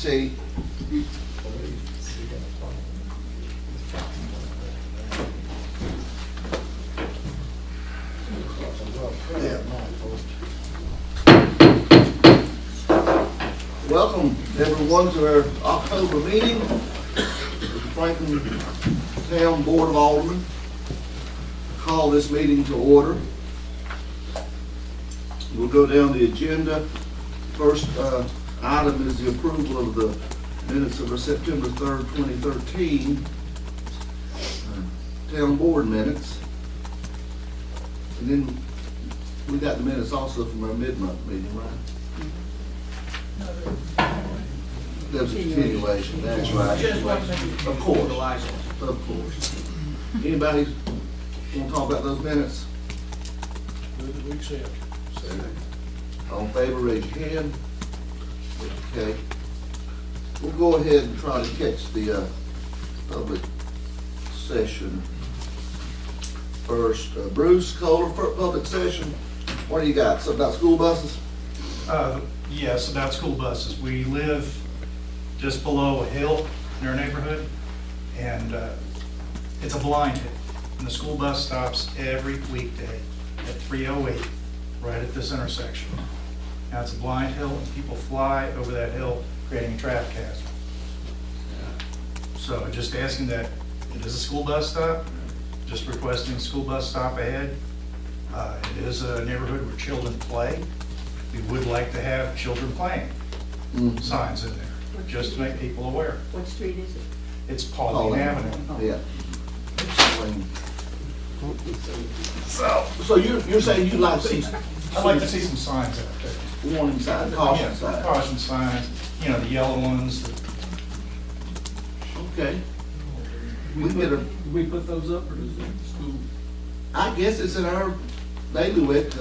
seat. Welcome everyone to our October meeting of the Franklin Town Board of Aldermen. Call this meeting to order. We'll go down the agenda. First item is the approval of the minutes of our September 3rd, 2013 Town Board minutes. And then we got the minutes also from our mid-month meeting, right? That was a continuation, that's right. Of course. Of course. Anybody want to talk about those minutes? Move that we accept. All in favor, raise your hand. Okay. We'll go ahead and try to catch the public session first. Bruce Kohler, for public session. What do you got? Something about school buses? Yes, about school buses. We live just below a hill in our neighborhood, and it's a blind hill. And the school bus stops every weekday at 3:08, right at this intersection. Now it's a blind hill, and people fly over that hill, creating a traffic hazard. So just asking that it is a school bus stop, just requesting a school bus stop ahead. It is a neighborhood where children play. We would like to have children playing signs in there, just to make people aware. What street is it? It's Pauline Avenue. Yeah. So you're saying you'd like to see? I'd like to see some signs out there. Warning signs, caution Yeah, signs. caution signs, you know, the yellow ones. Okay. We can get a, Do we put those up, or does the school? I guess it's in our bailiwick,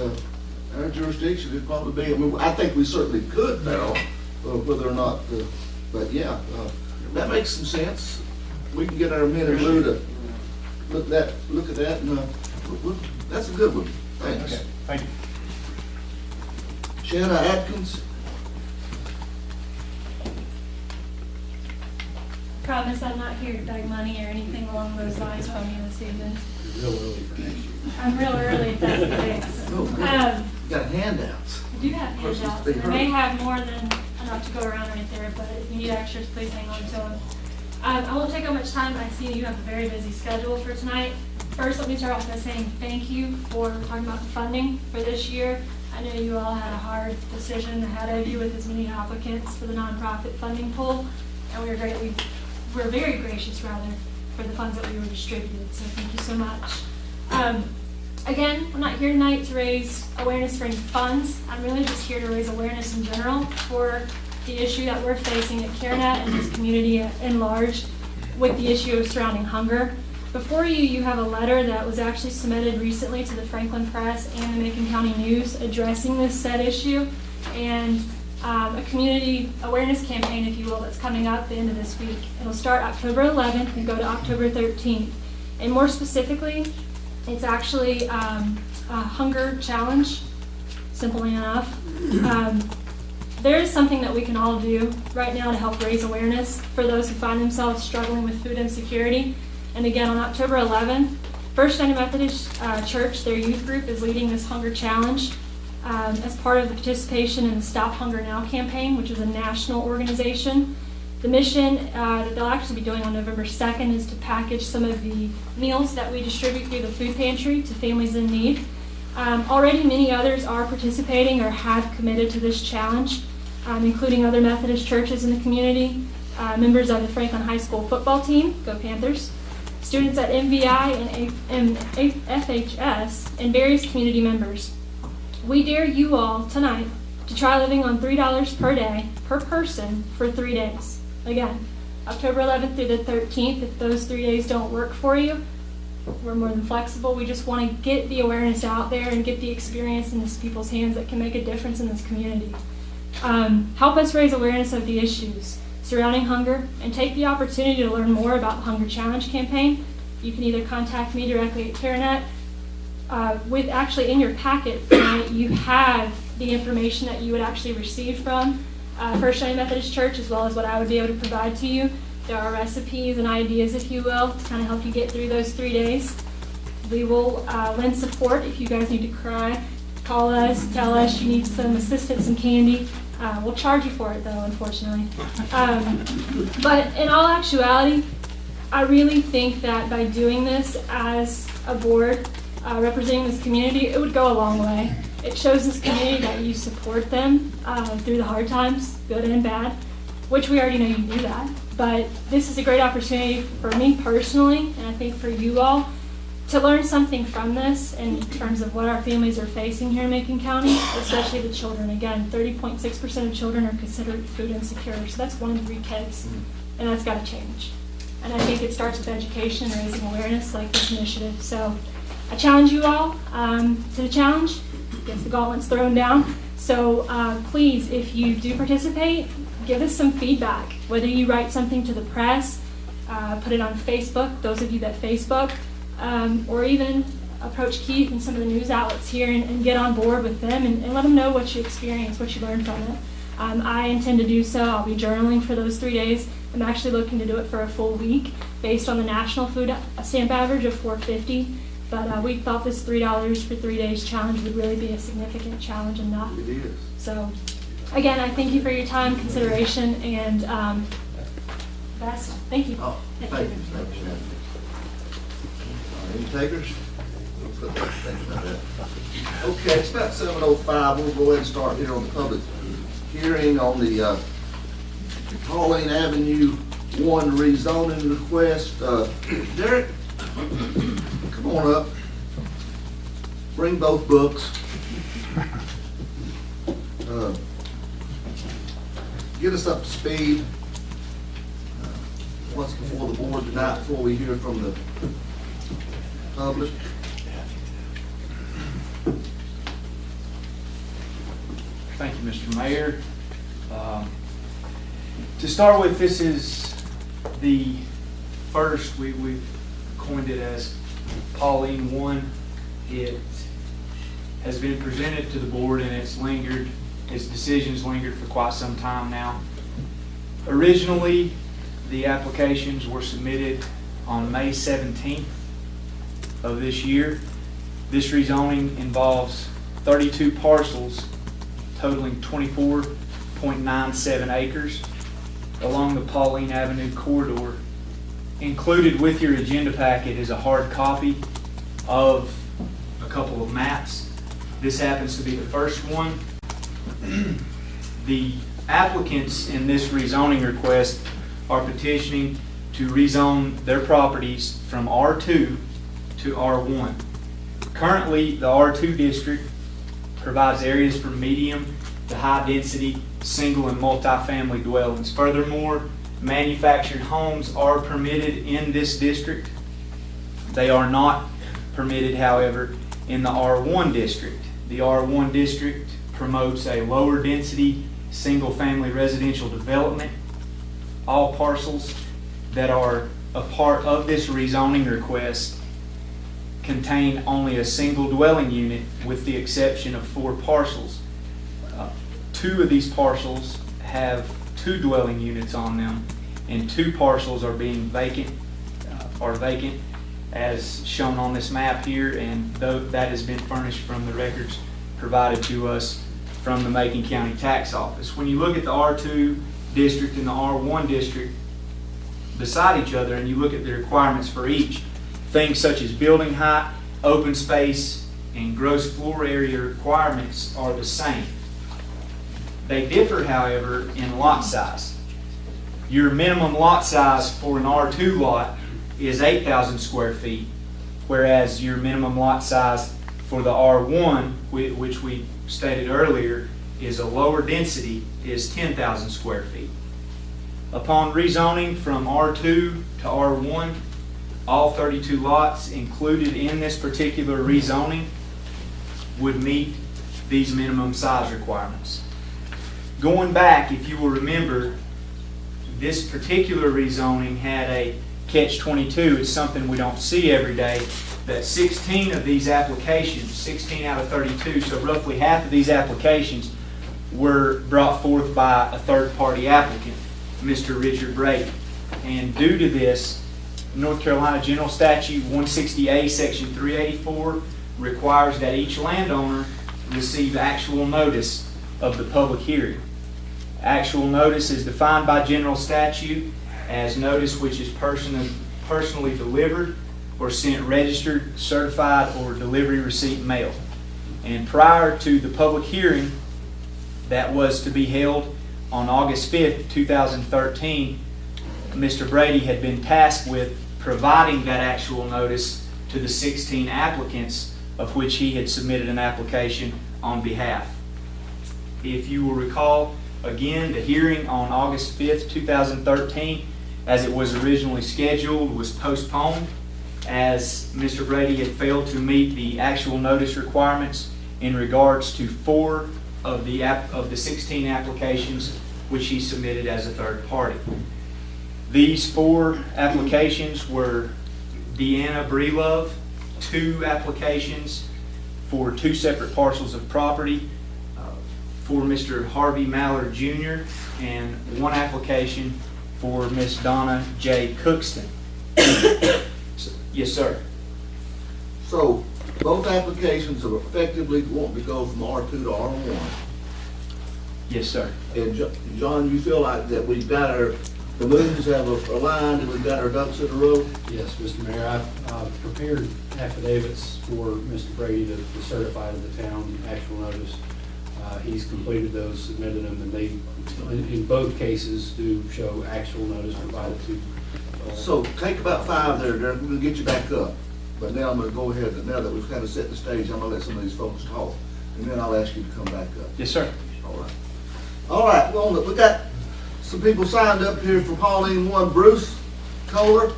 our jurisdiction. It'd probably be, I mean, I think we certainly could now, whether or not, but yeah, that makes some sense. We can get our men in blue to look at that, and that's a good one. Thanks. Okay, thank you. Shanna Atkins. Promise I'm not here to beg money or anything along those lines from you this evening. Real early for next year. I'm real early if that's the case. Oh, good. You got handouts. I do have handouts. I may have more than enough to go around right there, but if you need extras, please hang on to them. I won't take up much time. I see you have a very busy schedule for tonight. First, let me start off by saying thank you for talking about the funding for this year. I know you all had a hard decision ahead of you with as many applicants for the nonprofit funding pool, and we're very gracious rather for the funds that we were distributed. So thank you so much. Again, I'm not here tonight to raise awareness for any funds. I'm really just here to raise awareness in general for the issue that we're facing at CareNet and this community in large with the issue of surrounding hunger. Before you, you have a letter that was actually submitted recently to the Franklin Press and the Macon County News addressing this said issue, and a community awareness campaign, if you will, that's coming up at the end of this week. It'll start October 11th and go to October 13th. And more specifically, it's actually a hunger challenge, simply enough. There is something that we can all do right now to help raise awareness for those who find themselves struggling with food insecurity. And again, on October 11th, First United Methodist Church, their youth group, is leading this hunger challenge as part of the participation in the Stop Hunger Now campaign, which is a national organization. The mission that they'll actually be doing on November 2nd is to package some of the meals that we distribute through the food pantry to families in need. Already many others are participating or have committed to this challenge, including other Methodist churches in the community, members of the Franklin High School football team, go Panthers, students at MVI and FHS, and various community members. We dare you all tonight to try living on $3 per day per person for 3 days. Again, October 11th through the 13th. If those 3 days don't work for you, we're more than flexible. We just want to get the awareness out there and get the experience in these people's hands that can make a difference in this community. Help us raise awareness of the issues surrounding hunger, and take the opportunity to learn more about the Hunger Challenge campaign. You can either contact me directly at CareNet. With actually in your packet tonight, you have the information that you would actually receive from First United Methodist Church, as well as what I would be able to provide to you. There are recipes and ideas, if you will, to kind of help you get through those 3 days. We will lend support if you guys need to cry. Call us, tell us you need some assistance, some candy. We'll charge you for it, though, unfortunately. But in all actuality, I really think that by doing this as a board, representing this community, it would go a long way. It shows this community that you support them through the hard times, good and bad, which we already know you do that. But this is a great opportunity for me personally, and I think for you all, to learn something from this in terms of what our families are facing here in Macon County, especially the children. Again, 30.6% of children are considered food insecure, so that's 1 in 3 kids, and that's got to change. And I think it starts with education, raising awareness like this initiative. So I challenge you all to the challenge. I guess the gauntlet's thrown down. So please, if you do participate, give us some feedback. Whether you write something to the press, put it on Facebook, those of you that Facebook, or even approach Keith and some of the news outlets here and get on board with them and let them know what you experienced, what you learned from it. I intend to do so. I'll be journaling for those 3 days. I'm actually looking to do it for a full week based on the national food stamp average of $4.50. But we thought this $3 for 3 days challenge would really be a significant challenge enough. It is. So, again, I thank you for your time, consideration, and best. Thank you. Oh, thank you. Thank you. Any takers? Okay, it's about 7:05. We'll go ahead and start here on the public hearing on the Pauline Avenue 1 rezoning request. Derek, come on up. Bring both books. Get us up to speed. What's before the board tonight before we hear from the public? Thank you, Mr. Mayor. To start with, this is the first, we've coined it as Pauline 1. It has been presented to the board and its decisions lingered for quite some time now. Originally, the applications were submitted on May 17th of this year. This rezoning involves 32 parcels totaling 24.97 acres along the Pauline Avenue corridor. Included with your agenda packet is a hard copy of a couple of maps. This happens to be the first one. The applicants in this rezoning request are petitioning to rezone their properties from R2 to R1. Currently, the R2 district provides areas for medium to high density single and multi-family dwellings. Furthermore, manufactured homes are permitted in this district. They are not permitted, however, in the R1 district. The R1 district promotes a lower density single-family residential development. All parcels that are a part of this rezoning request contain only a single dwelling unit with the exception of 4 parcels. 2 of these parcels have 2 dwelling units on them, and 2 parcels are being vacant, as shown on this map here, and that has been furnished from the records provided to us from the Macon County Tax Office. When you look at the R2 district and the R1 district beside each other and you look at the requirements for each, things such as building height, open space, and gross floor area requirements are the same. They differ, however, in lot size. Your minimum lot size for an R2 lot is 8,000 square feet, whereas your minimum lot size for the R1, which we stated earlier, is a lower density, is 10,000 square feet. Upon rezoning from R2 to R1, all 32 lots included in this particular rezoning would meet these minimum size requirements. Going back, if you will remember, this particular rezoning had a catch-22. It's something we don't see every day, that 16 of these applications, 16 out of 32, so roughly half of these applications were brought forth by a third-party applicant, Mr. Richard Brady. And due to this, North Carolina General Statute 160A, Section 384, requires that each landowner receive actual notice of the public hearing. Actual notice is defined by general statute as notice which is personally delivered or sent registered, certified, or delivery receipt mailed. And prior to the public hearing that was to be held on August 5th, 2013, Mr. Brady had been tasked with providing that actual notice to the 16 applicants of which he had submitted an application on behalf. If you will recall, again, the hearing on August 5th, 2013, as it was originally scheduled, was postponed as Mr. Brady had failed to meet the actual notice requirements in regards to 4 of the 16 applications which he submitted as a third party. These 4 applications were Deanna Breelove, 2 applications for 2 separate parcels of property for Mr. Harvey Mallard Jr., and 1 application for Miss Donna J. Cookston. Yes, sir. So both applications are effectively wanting to go from R2 to R1. Yes, sir. And John, you feel like that we've got the moons have aligned and we've got our ducks in a row? Yes, Mr. Mayor, I've prepared affidavits for Mr. Brady to certify to the town actual notice. He's completed those, submitted them, and they, in both cases, do show actual notice provided to. So take about 5 there, Derek. We're gonna get you back up. But now I'm gonna go ahead, and now that we've kind of set the stage, I'm gonna let some of these folks talk. And then I'll ask you to come back up. Yes, sir. All right. All right, well, we got some people signed up here for Pauline 1. Bruce Kohler,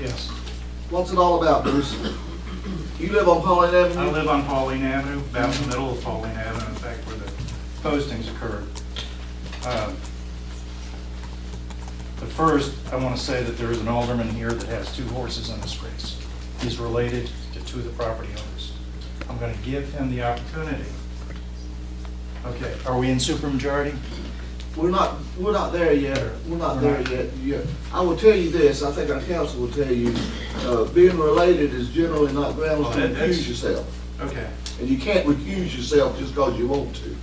Yes. what's it all about, Bruce? You live on Pauline Avenue? I live on Pauline Avenue, about in the middle of Pauline Avenue, in fact, where the postings occurred. But first, I want to say that there is an alderman here that has 2 horses in this race. He's related to 2 of the property owners. I'm going to give him the opportunity. Okay, are we in supermajority? We're not there yet. We're not there yet. I will tell you this, I think our council will tell you, being related is generally not grounds to recuse yourself. Okay. And you can't recuse yourself just because you want to,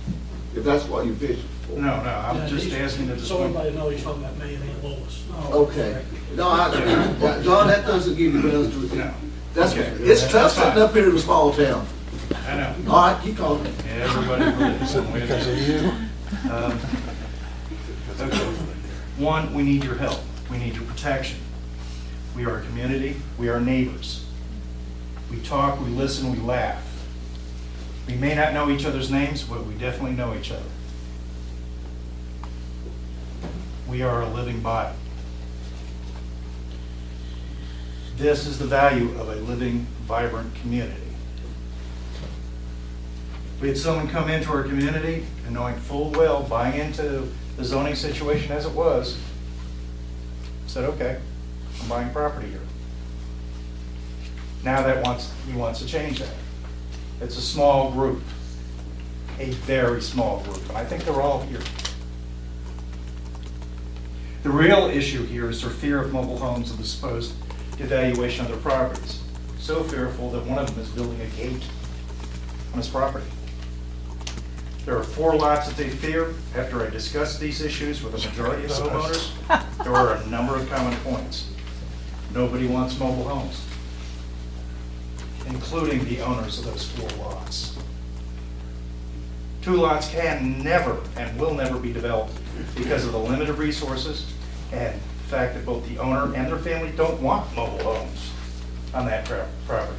if that's what you're fishing for. No, I'm just asking at this So point. everybody knows he's talking about me and Aunt Lois. Okay. No, John, that doesn't give you grounds to No. That's, Okay. it's tough That's sitting fine. up here in a small town. I know. All right, keep talking. Everybody believes it because of you. Okay. 1, we need your help. We need your protection. We are a community. We are neighbors. We talk, we listen, we laugh. We may not know each other's names, but we definitely know each other. We are a living body. This is the value of a living, vibrant community. We had someone come into our community and knowing full well, buying into the zoning situation as it was, said, okay, I'm buying property here. Now he wants to change that. It's a small group, a very small group, and I think they're all here. The real issue here is their fear of mobile homes and the supposed devaluation of their properties. So fearful that one of them is building a gate on his property. There are 4 lots that they fear. After I discussed these issues with the majority of the homeowners, there were a number of common points. Nobody wants mobile homes, including the owners of those 4 lots. 2 lots can never and will never be developed because of the limited resources and the fact that both the owner and their family don't want mobile homes on that property.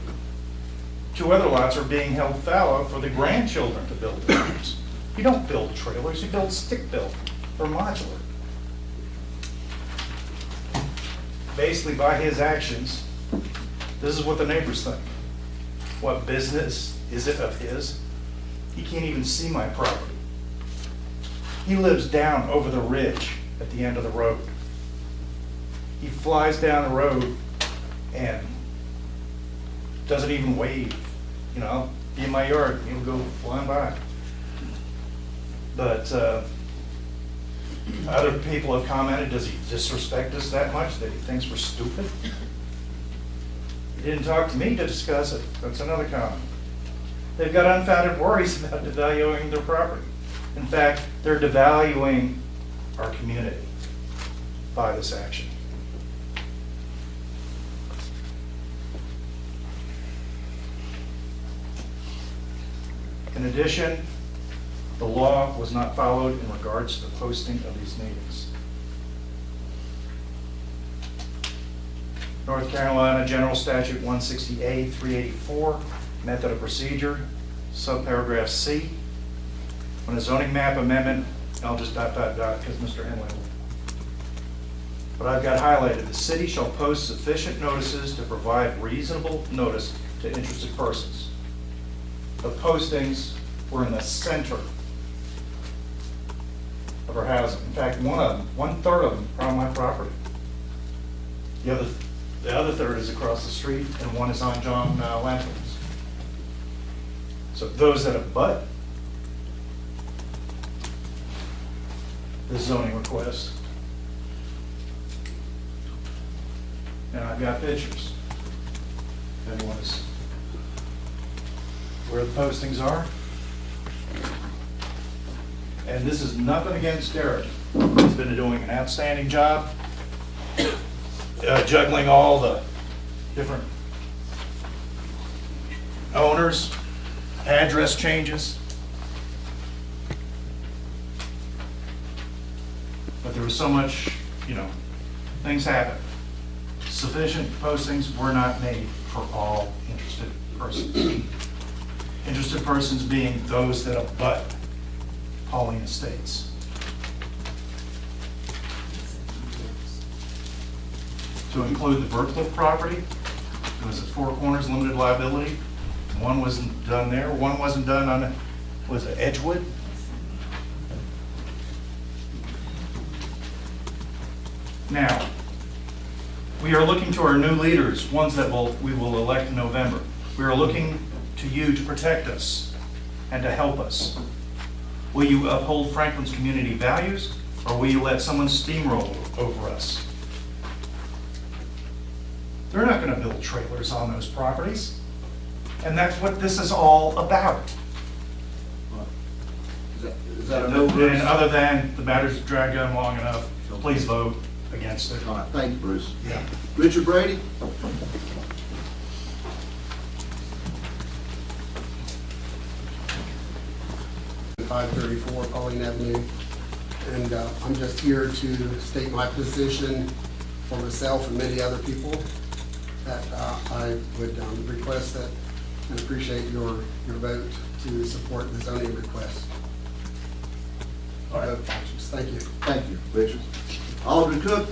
2 other lots are being held fallow for the grandchildren to build homes. You don't build trailers, you build stick-built or modular. Basically, by his actions, this is what the neighbors think. What business is it of his? He can't even see my property. He lives down over the ridge at the end of the road. He flies down the road and doesn't even wave. You know, be in my yard, he'll go flying by. But other people have commented, does he disrespect us that much, that he thinks we're stupid? He didn't talk to me to discuss it. That's another comment. They've got unfounded worries about devaluing their property. In fact, they're devaluing our community by this action. In addition, the law was not followed in regards to the posting of these meetings. North Carolina General Statute 160A 384, method of procedure, subparagraph C. On a zoning map amendment, I'll just ... because Mr. Henley will. But I've got highlighted, the city shall post sufficient notices to provide reasonable notice to interested persons. The postings were in the center of our housing. In fact, one-third of them are on my property. The other third is across the street, and one is on John Lanthorn's. So those that abut the zoning request, and I've got pictures. If anyone is where the postings are. And this is nothing against Derek. He's been doing an outstanding job juggling all the different owners, address changes. But there was so much, things happen. Sufficient postings were not made for all interested persons. Interested persons being those that abut Pauline Estates. To include the Berkcliffe property, it was at Four Corners Limited Liability. One wasn't done there, one wasn't done on, was it Edgewood? Now, we are looking to our new leaders, ones that we will elect in November. We are looking to you to protect us and to help us. Will you uphold Franklin's community values, or will you let someone steamroll over us? They're not going to build trailers on those properties. And that's what this is all about. Is that a no? And other than the matter's dragged on long enough, please vote against it. All right, thank you, Bruce. Yeah. Richard Brady? 534 Pauline Avenue, and I'm just here to state my position for myself and many other people that I would request that and appreciate your vote to support the zoning request. All right. Thank you. Thank you, Richard. Alderman Cook?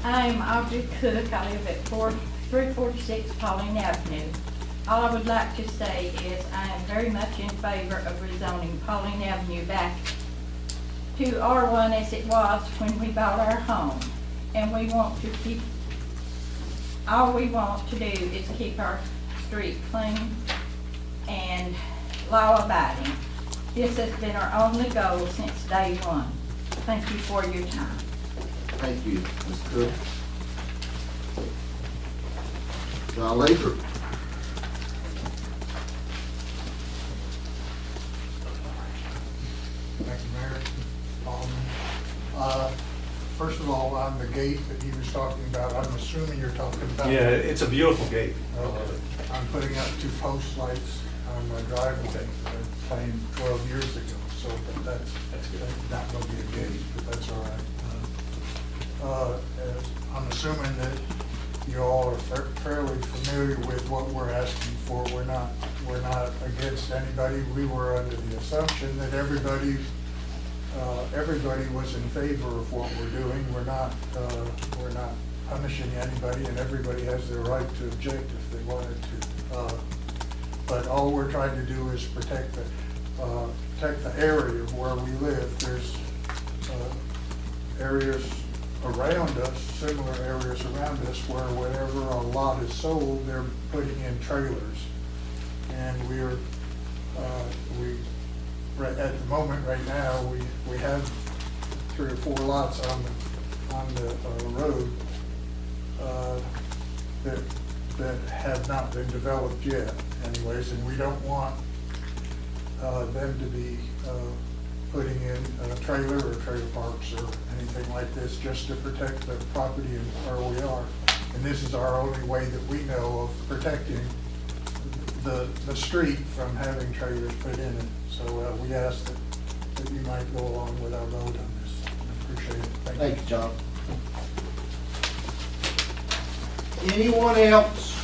I'm Audrey Cook. I live at 346 Pauline Avenue. All I would like to say is I am very much in favor of rezoning Pauline Avenue back to R1 as it was when we bought our home. And we want to keep, all we want to do is keep our street clean and law abiding. This has been our only goal since day one. Thank you for your time. Thank you, Ms. Cook. John Lathrop? Thank you, Mayor. First of all, on the gate that he was talking about, I'm assuming you're talking about. Yeah, it's a beautiful gate. Okay. I'm putting up 2 post lights on my driveway. I planned 12 years ago, so that's not going to be a gate, but that's all right. I'm assuming that you all are fairly familiar with what we're asking for. We're not against anybody. We were under the assumption that everybody was in favor of what we're doing. We're not punishing anybody, and everybody has their right to object if they wanted to. But all we're trying to do is protect protect the area where we live. There's areas around us, similar areas around us, where whenever a lot is sold, they're putting in trailers. And right at the moment, right now, we have 3 or 4 lots on the road that have not been developed yet anyways, and we don't want them to be putting in a trailer or trailer parks or anything like this just to protect the property and where we are. And this is our only way that we know of protecting the street from having trailers put in it. So we ask that you might go along with our vote on this. I appreciate it. Thank you, John. Anyone else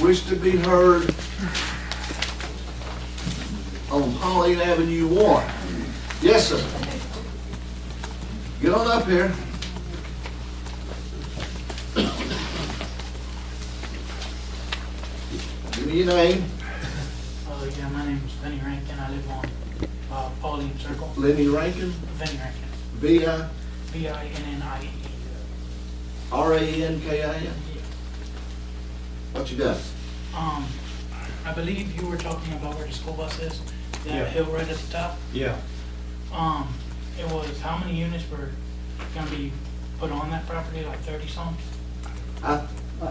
wish to be heard on Pauline Avenue 1? Yes, sir. Get on up here. Give me your name. Yeah, my name is Vinnie Rankin. I live on Pauline Circle. Lenny Rankin. Vinnie Rankin. V-I. V-I-N-N-I-E. R-A-N-K-I-N. What you got? I believe you were talking about where the school bus is, that Yeah. hill right at the top. Yeah. It was, how many units were gonna be put on that property, like 30 some? I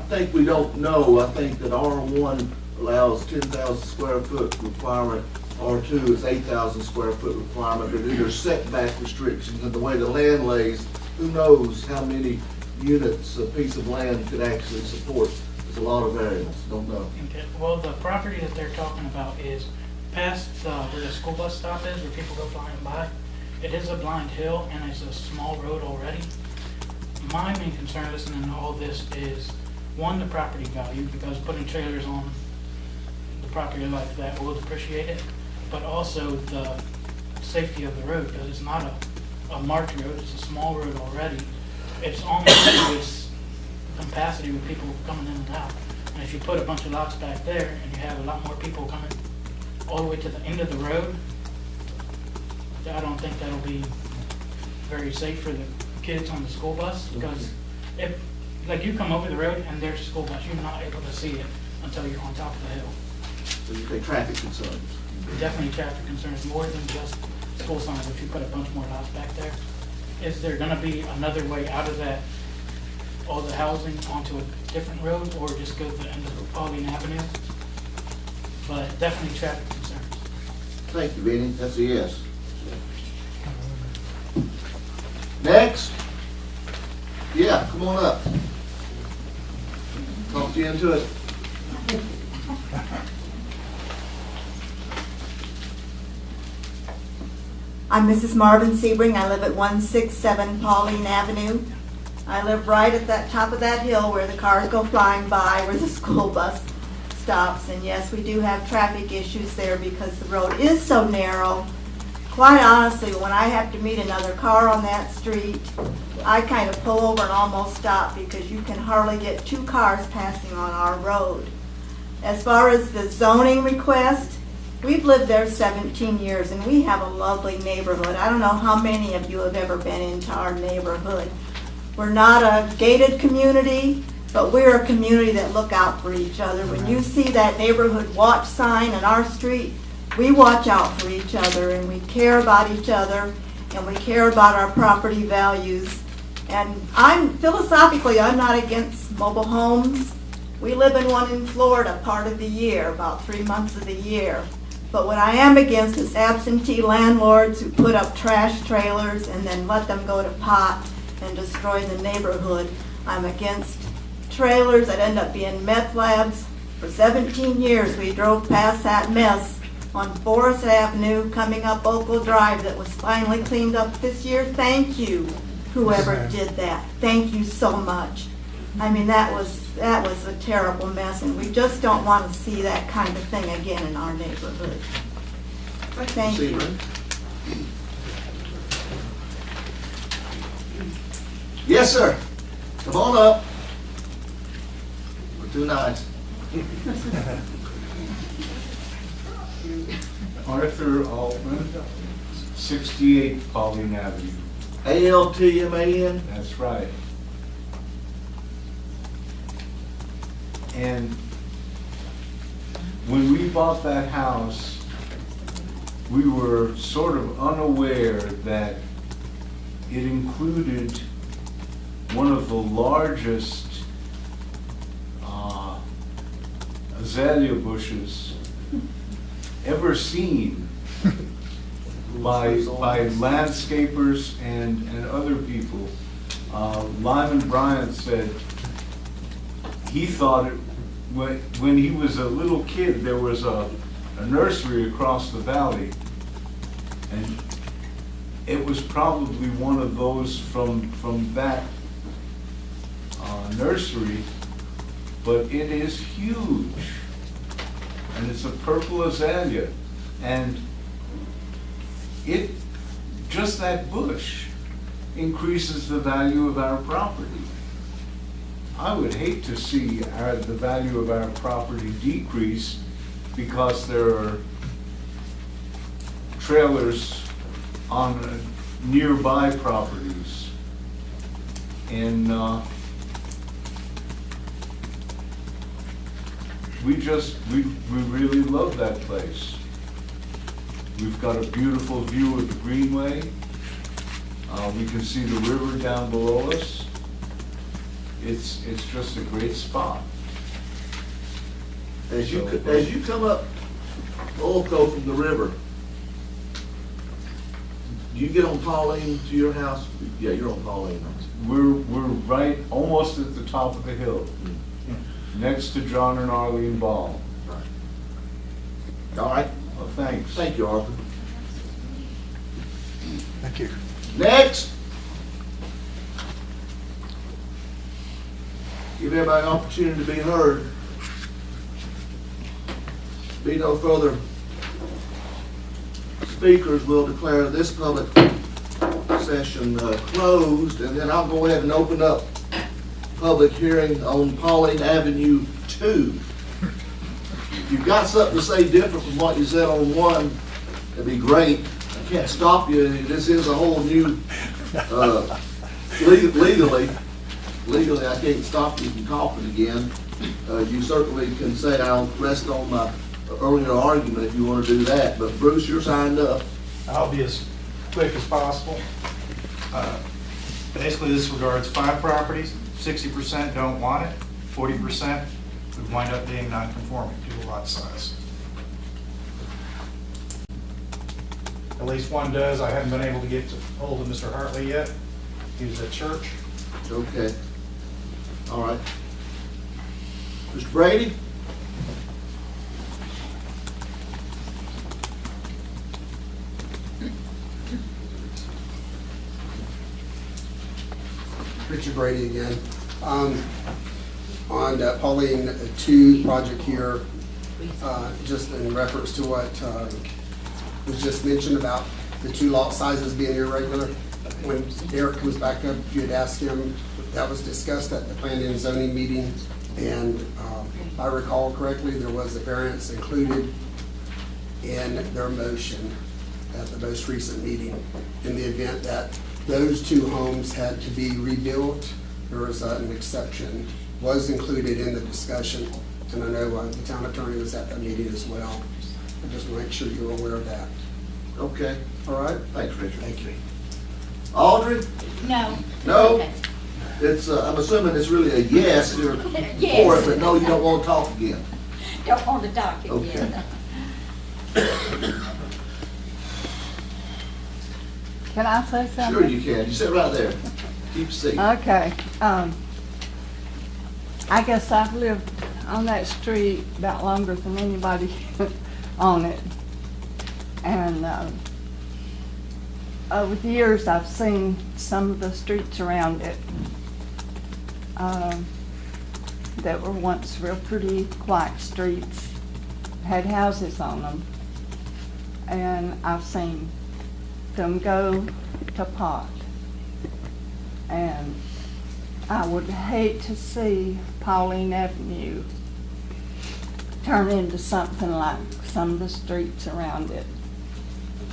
think we don't know. I think that R1 allows 10,000 square foot requirement. R2 is 8,000 square foot requirement, but then there's setback restrictions, and the way the land lays, who knows how many units a piece of land could actually support. There's a lot of variables, don't know. Okay, well, the property that they're talking about is past where the school bus stop is, where people go flying by. It is a blind hill, and it's a small road already. My main concern listening to all this is, one, the property value, because putting trailers on the property like that will depreciate it, but also the safety of the road, because it's not a marked road, it's a small road already. It's almost to its capacity with people coming in and out. And if you put a bunch of lots back there and you have a lot more people coming all the way to the end of the road, I don't think that'll be very safe for the kids on the school bus, because if, like, you come over the road and there's a school bus, you're not able to see it until you're on top of the hill. So you say traffic concerns. Definitely traffic concerns, more than just school signs if you put a bunch more lots back there. Is there gonna be another way out of that, all the housing onto a different road, or just go to the end of Pauline Avenue? But definitely traffic concerns. Thank you, Vinnie. That's a yes. Next. Yeah, come on up. Talk you into it. I'm Mrs. Marvin Sebring. I live at 167 Pauline Avenue. I live right at that top of that hill where the cars go flying by, where the school bus stops. And yes, we do have traffic issues there because the road is so narrow. Quite honestly, when I have to meet another car on that street, I kind of pull over and almost stop because you can hardly get 2 cars passing on our road. As far as the zoning request, we've lived there 17 years and we have a lovely neighborhood. I don't know how many of you have ever been into our neighborhood. We're not a gated community, but we're a community that look out for each other. When you see that neighborhood watch sign on our street, we watch out for each other and we care about each other and we care about our property values. And philosophically, I'm not against mobile homes. We live in one in Florida part of the year, about 3 months of the year. But what I am against is absentee landlords who put up trash trailers and then let them go to pot and destroy the neighborhood. I'm against trailers that end up being meth labs. For 17 years, we drove past that mess on Forest Avenue coming up Oakville Drive that was finally cleaned up this year. Thank you, whoever did that. Thank you so much. I mean, that was a terrible mess, and we just don't want to see that kind of thing again in our neighborhood. Thank you. Yes, sir. Come on up. We're too nice. Arthur Altman, 68 Pauline Avenue. ALTMAN? That's right. And when we bought that house, we were sort of unaware that it included one of the largest azalea bushes ever seen by landscapers and other people. Lyman Bryant said he thought it, when he was a little kid, there was a nursery across the valley, and it was probably one of those from that nursery, but it is huge, and it's a purple azalea, and it, just that bush increases the value of our property. I would hate to see the value of our property decrease because there are trailers on nearby properties. And we really love that place. We've got a beautiful view of the Greenway. We can see the river down below us. It's just a great spot. As you come up Oilco from the river, do you get on Pauline to your house? Yeah, you're on Pauline. We're right almost at the top of the hill, next to John and Arlene Ball. All right. Well, thanks. Thank you, Arthur. Thank you. Next. Give everybody an opportunity to be heard. Be no further speakers, will declare this public session closed, and then I'll go ahead and open up public hearing on Pauline Avenue 2. If you've got something to say different from what you said on 1, that'd be great. I can't stop you. This is a whole new, legally I can't stop you from talking again. You certainly can say I'll rest on my earlier argument if you want to do that, but Bruce, you're signed up. I'll be as quick as possible. Basically, this regards 5 properties. 60% don't want it. 40% would wind up being non-conforming to the lot size. At least one does. I haven't been able to get hold of Mr. Hartley yet. He was at church. Okay. All right. Mr. Brady? Richard Brady again. On Pauline 2 project here, just in reference to what was just mentioned about the 2 lot sizes being irregular. When Derek comes back up, if you had asked him, that was discussed at the planning and zoning meeting, and if I recall correctly, there was a variance included in their motion at the most recent meeting. In the event that those 2 homes had to be rebuilt, there was an exception, was included in the discussion, and I know the town attorney was at that meeting as well. I just want to make sure you're aware of that. Okay. All right? Thanks, Richard. Thank you. Audrey? No. No? Okay. It's, I'm assuming it's really a yes, you're for it, Yes. but no, you don't want to talk again. Don't want to talk again. Okay. Can I say something? Sure you can. You sit right there. Keep your seat. Okay. I guess I've lived on that street about longer than anybody on it. And over the years, I've seen some of the streets around it that were once real pretty, quiet streets, had houses on them. And I've seen them go to pot. And I would hate to see Pauline Avenue turn into something like some of the streets around it.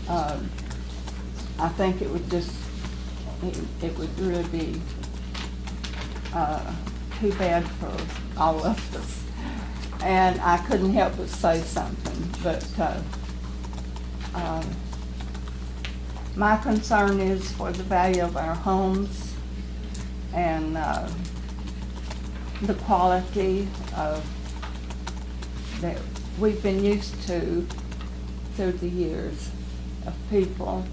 I think it would just, it would really be too bad for all of us. And I couldn't help but say something, but my concern is for the value of our homes and the quality of that we've been used to through the years of people.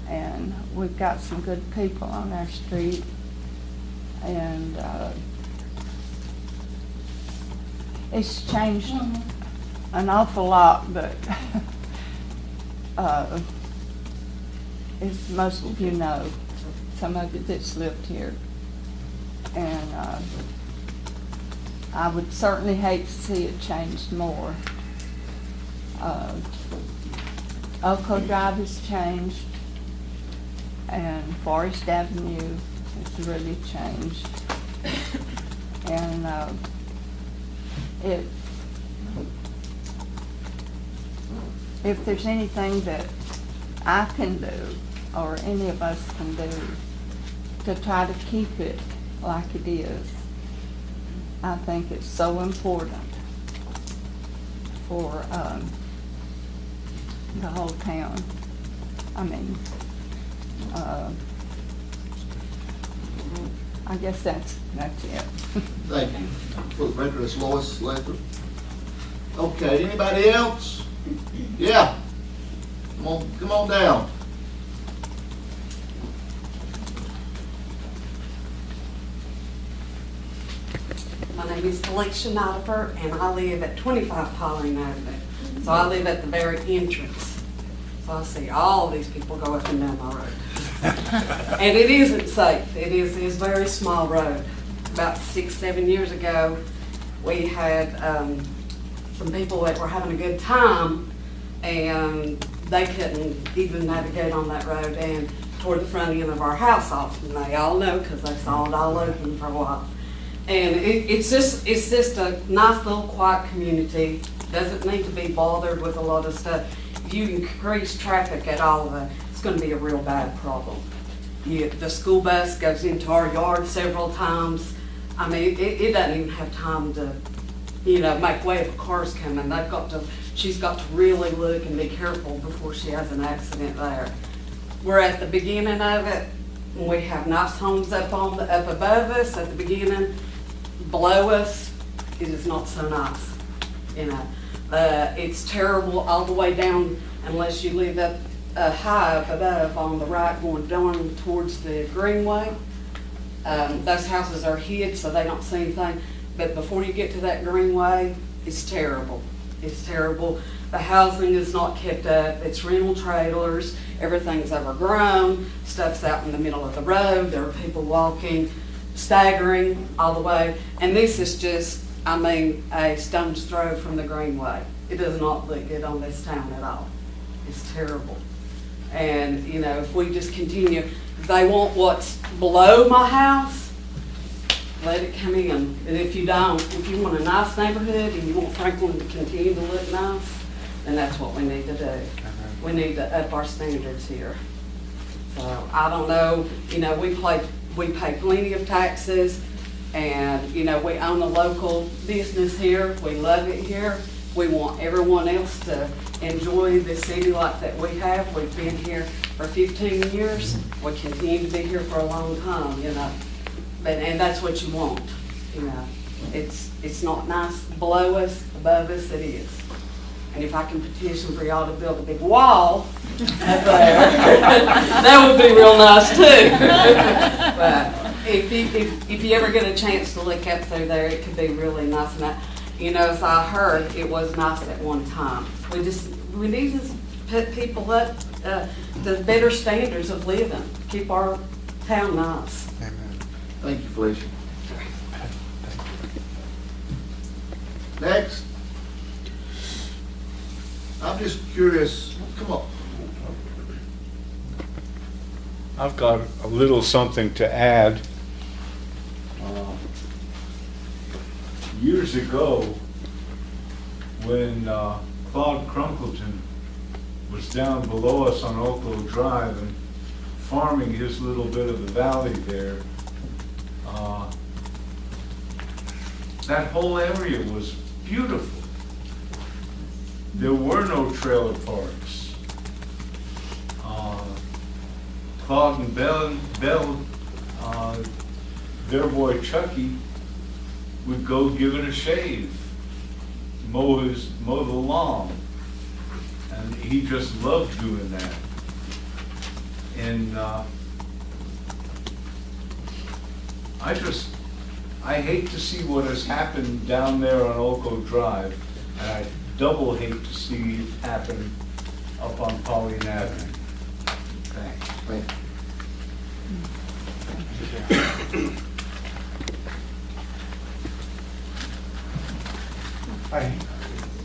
And we've got some good people on our street. And it's changed an awful lot, but as most of you know, some of you that's lived here. And I would certainly hate to see it changed more. Elko Drive has changed, and Forest Avenue has really changed. And if there's anything that I can do, or any of us can do, to try to keep it like it is, I think it's so important for the whole town. I mean, I guess that's it. Thank you. For the record, it's Lois Lathrop. Okay, anybody else? Yeah. Come on down. My name is Felicia Nidifer, and I live at 25 Pauline Avenue. So I live at the very entrance. So I see all these people go up and down my road. And it isn't safe. It is a very small road. About 6-7 years ago, we had some people that were having a good time, and they couldn't even navigate on that road and toward the front end of our house off. And they all know because they saw it all open for a while. And it's just a nice little quiet community. Doesn't need to be bothered with a lot of stuff. If you increase traffic at all of it, it's going to be a real bad problem. The school bus goes into our yard several times. I mean, it doesn't even have time to, make way if a car's coming. She's got to really look and be careful before she has an accident there. We're at the beginning of it. We have nice homes up above us at the beginning. Below us, it is not so nice. It's terrible all the way down unless you live up high up above on the right going down towards the greenway. Those houses are hid so they don't see anything. But before you get to that greenway, it's terrible. It's terrible. The housing is not kept up. It's rental trailers. Everything's overgrown. Stuff's out in the middle of the road. There are people walking, staggering all the way. And this is just, a stone's throw from the greenway. It does not look good on this town at all. It's terrible. And, if we just continue, if they want what's below my house, let it come in. And if you don't, if you want a nice neighborhood and you want Franklin to continue to look nice, then that's what we need to do. We need to up our standards here. So I don't know, we pay plenty of taxes, and we own a local business here. We love it here. We want everyone else to enjoy the city like that we have. We've been here for 15 years. We continue to be here for a long time, and that's what you want, It's not nice below us, above us, it is. And if I can petition for y'all to build a big wall up there, that would be real nice too. But if you ever get a chance to look up through there, it could be really nice. And as I heard, it was nice at one time. We need to put people up to better standards of living, keep our town nice. Amen. Thank you, Felicia. Next. I'm just curious, come on. I've got a little something to add. Years ago, when Claude Crunkleton was down below us on Oakville Drive and farming his little bit of the valley there. That whole area was beautiful. There were no trailer parks. Claude and Bell, their boy Chucky would go give it a shave, mow the lawn, and he just loved doing that. And I hate to see what has happened down there on Oco Drive, and I double hate to see it happen up on Pauline Avenue. Thanks. Thank you.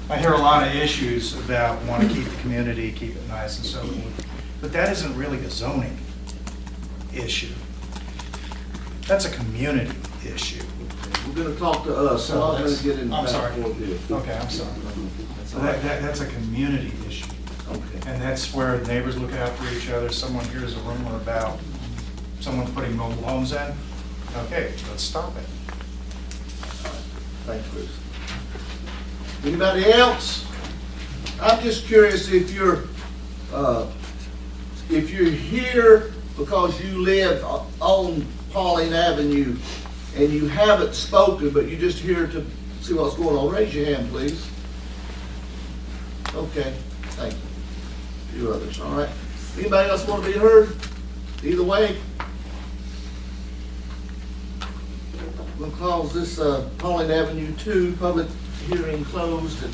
I hear a lot of issues about want to keep the community, keep it nice and so forth, but that isn't really a zoning issue. That's a community issue. We're gonna talk to us, so I'm gonna get in. I'm back sorry. and forth here. Okay, I'm sorry. So that's a community issue. Okay. And that's where neighbors look after each other. Someone hears a rumor about someone putting mobile homes in. Okay, let's stop it. Thanks, Bruce. Anybody else? I'm just curious if you're here because you live on Pauline Avenue and you haven't spoken, but you're just here to see what's going on. Raise your hand, please. Okay, thank you. A few others, all right. Anybody else want to be heard? Either way. I'm going to close this Pauline Avenue 2 public hearing closed at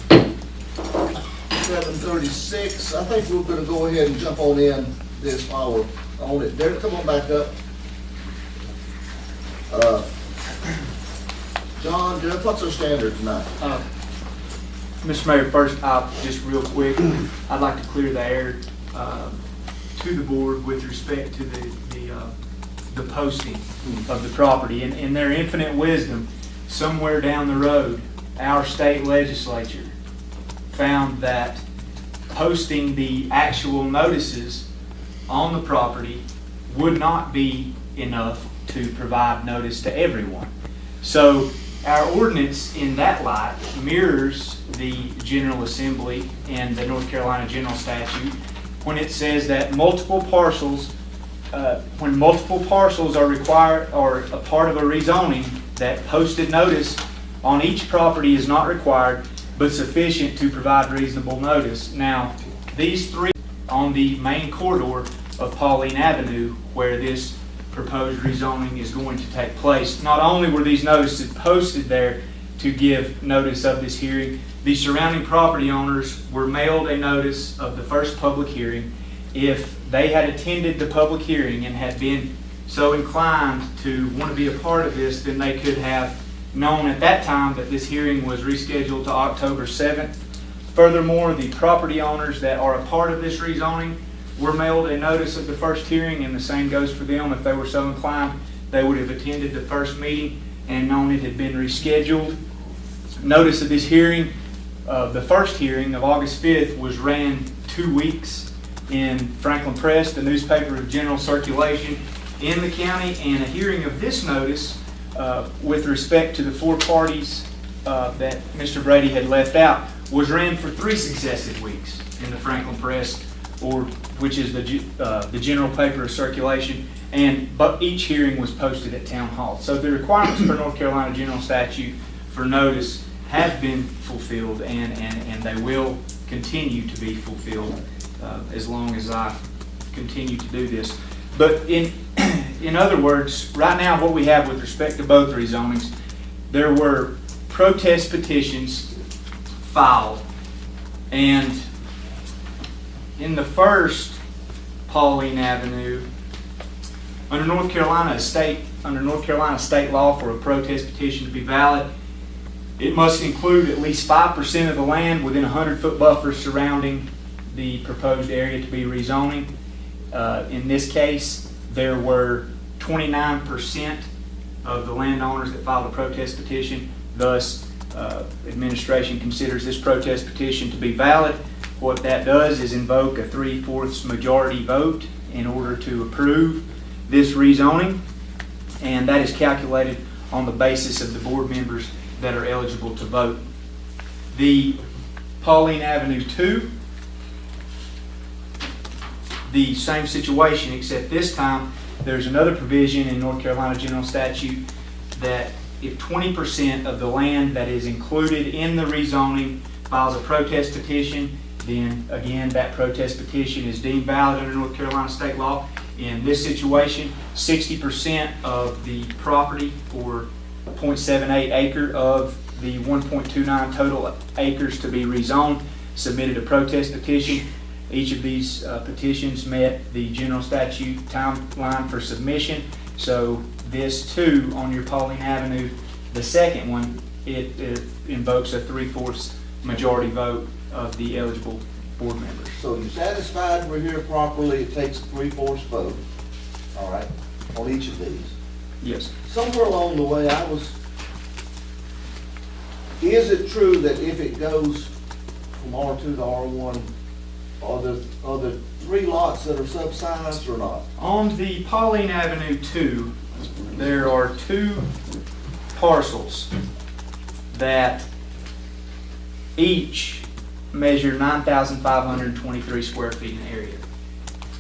7:36. I think we're going to go ahead and jump on in this while we're on it. Derek, come on back up. John, Jeff, what's our standard tonight? Mr. Mayor, first, just real quick, I'd like to clear the air to the board with respect to the posting of the property. In their infinite wisdom, somewhere down the road, our state legislature found that posting the actual notices on the property would not be enough to provide notice to everyone. So our ordinance in that light mirrors the General Assembly and the North Carolina General Statute when it says that multiple parcels, when multiple parcels are required or a part of a rezoning, that posted notice on each property is not required but sufficient to provide reasonable notice. Now, these three on the main corridor of Pauline Avenue where this proposed rezoning is going to take place. Not only were these notices posted there to give notice of this hearing, the surrounding property owners were mailed a notice of the first public hearing. If they had attended the public hearing and had been so inclined to want to be a part of this, then they could have known at that time that this hearing was rescheduled to October 7th. Furthermore, the property owners that are a part of this rezoning were mailed a notice of the first hearing, and the same goes for them. If they were so inclined, they would have attended the first meeting and known it had been rescheduled. Notice of this hearing, the first hearing of August 5th, was ran 2 weeks in Franklin Press, the newspaper of general circulation in the county, and a hearing of this notice with respect to the four parties that Mr. Brady had left out was ran for 3 successive weeks in the Franklin Press, which is the general paper of circulation, but each hearing was posted at Town Hall. So the requirements for North Carolina General Statute for notice have been fulfilled, and they will continue to be fulfilled as long as I continue to do this. But in other words, right now what we have with respect to both rezonings, there were protest petitions filed, and in the first Pauline Avenue, under North Carolina state law, for a protest petition to be valid, it must include at least 5% of the land within a 100-foot buffer surrounding the proposed area to be rezoning. In this case, there were 29% of the landowners that filed a protest petition. Thus, administration considers this protest petition to be valid. What that does is invoke a 3/4 majority vote in order to approve this rezoning, and that is calculated on the basis of the board members that are eligible to vote. The Pauline Avenue 2, the same situation, except this time there's another provision in North Carolina General Statute that if 20% of the land that is included in the rezoning files a protest petition, then again, that protest petition is deemed valid under North Carolina state law. In this situation, 60% of the property, or 0.78 acre of the 1.29 total acres to be rezoned, submitted a protest petition. Each of these petitions met the general statute timeline for submission. So this too, on your Pauline Avenue, the second one, it invokes a 3/4 majority vote of the eligible board members. So you're satisfied we're here properly, it takes a 3/4 vote, all right, on each of these. Yes. Somewhere along the way, is it true that if it goes from R2 to R1, are there 3 lots that are subsidized or not? On the Pauline Avenue 2, there are 2 parcels that each measure 9,523 square feet in area.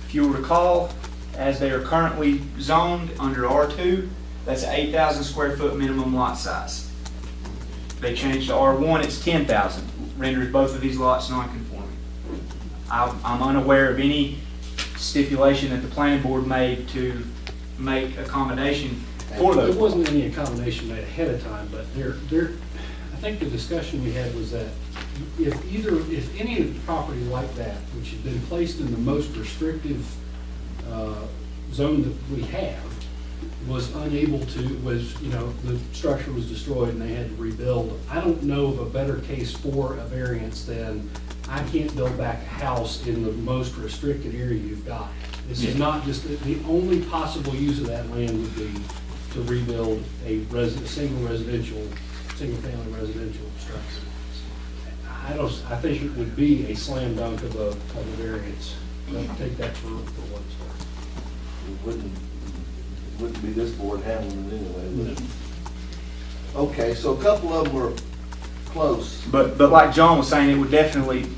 If you'll recall, as they are currently zoned under R2, that's an 8,000 square foot minimum lot size. They changed to R1, it's 10,000, renders both of these lots non-conforming. I'm unaware of any stipulation that the planning board made to make accommodation for those. There wasn't any accommodation made ahead of time, but I think the discussion we had was that if any property like that, which had been placed in the most restrictive zone that we have, was unable to, the structure was destroyed and they had to rebuild. I don't know of a better case for a variance than I can't build back a house in the most restricted area you've got. This is not just, the only possible use of that land would be to rebuild a single family residential structure. I think it would be a slam dunk of a variance. I'll take that for what it's worth. It wouldn't be this board handling it anyway, would it? Okay, so a couple of them were close. But like John was saying, it would definitely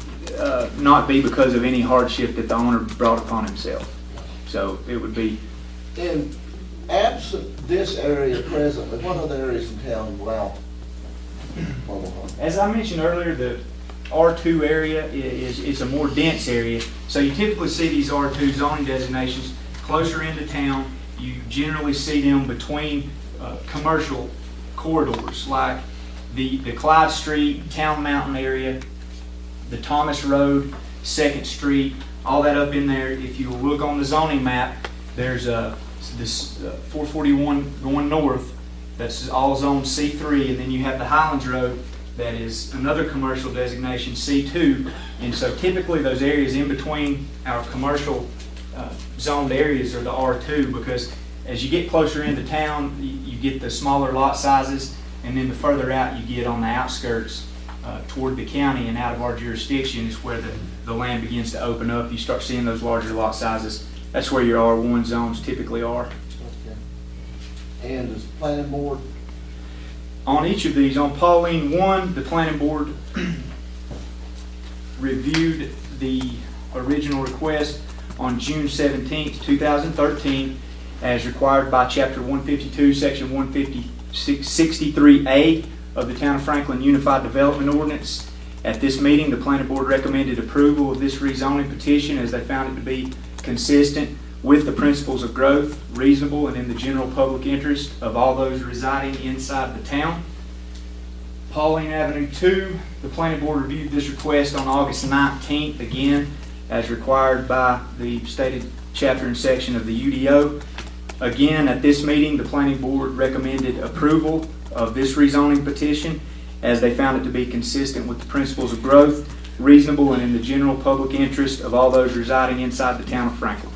not be because of any hardship that the owner brought upon himself. So it would be. And absent this area presently, what other areas in town allow mobile homes? As I mentioned earlier, the R2 area is a more dense area. So you typically see these R2 zoning designations closer into town. You generally see them between commercial corridors like the Clyde Street, Town Mountain area, the Thomas Road, 2nd Street, all that up in there. If you look on the zoning map, there's this 441 going north, that's all zone C3, and then you have the Highlands Road that is another commercial designation, C2. And so typically those areas in between our commercial zoned areas are the R2, because as you get closer into town, you get the smaller lot sizes, and then the further out you get on the outskirts toward the county and out of our jurisdiction is where the land begins to open up. You start seeing those larger lot sizes. That's where your R1 zones typically are. Okay. And does the planning board? On each of these, on Pauline 1, the planning board reviewed the original request on June 17th, 2013, as required by Chapter 152, Section 163A of the Town of Franklin Unified Development Ordinance. At this meeting, the planning board recommended approval of this rezoning petition as they found it to be consistent with the principles of growth, reasonable, and in the general public interest of all those residing inside the town. Pauline Avenue 2, the planning board reviewed this request on August 19th, again, as required by the stated chapter and section of the UDO. Again, at this meeting, the planning board recommended approval of this rezoning petition as they found it to be consistent with the principles of growth, reasonable, and in the general public interest of all those residing inside the town of Franklin.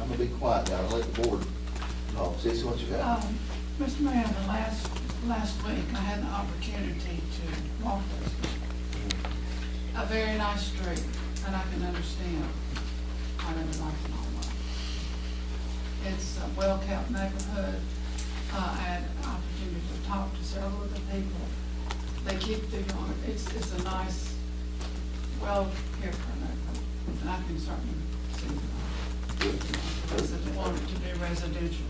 I'm going to be quiet now and let the board talk. Cece, what you got? Mr. Mayor, last week I had the opportunity to walk a very nice street, and I can understand why they would like it all that. It's a well-kept neighborhood. I had an opportunity to talk to several of the people. They keep their yard. It's a nice, well-cared for neighborhood, and I can certainly see that. I said they want it to be residential.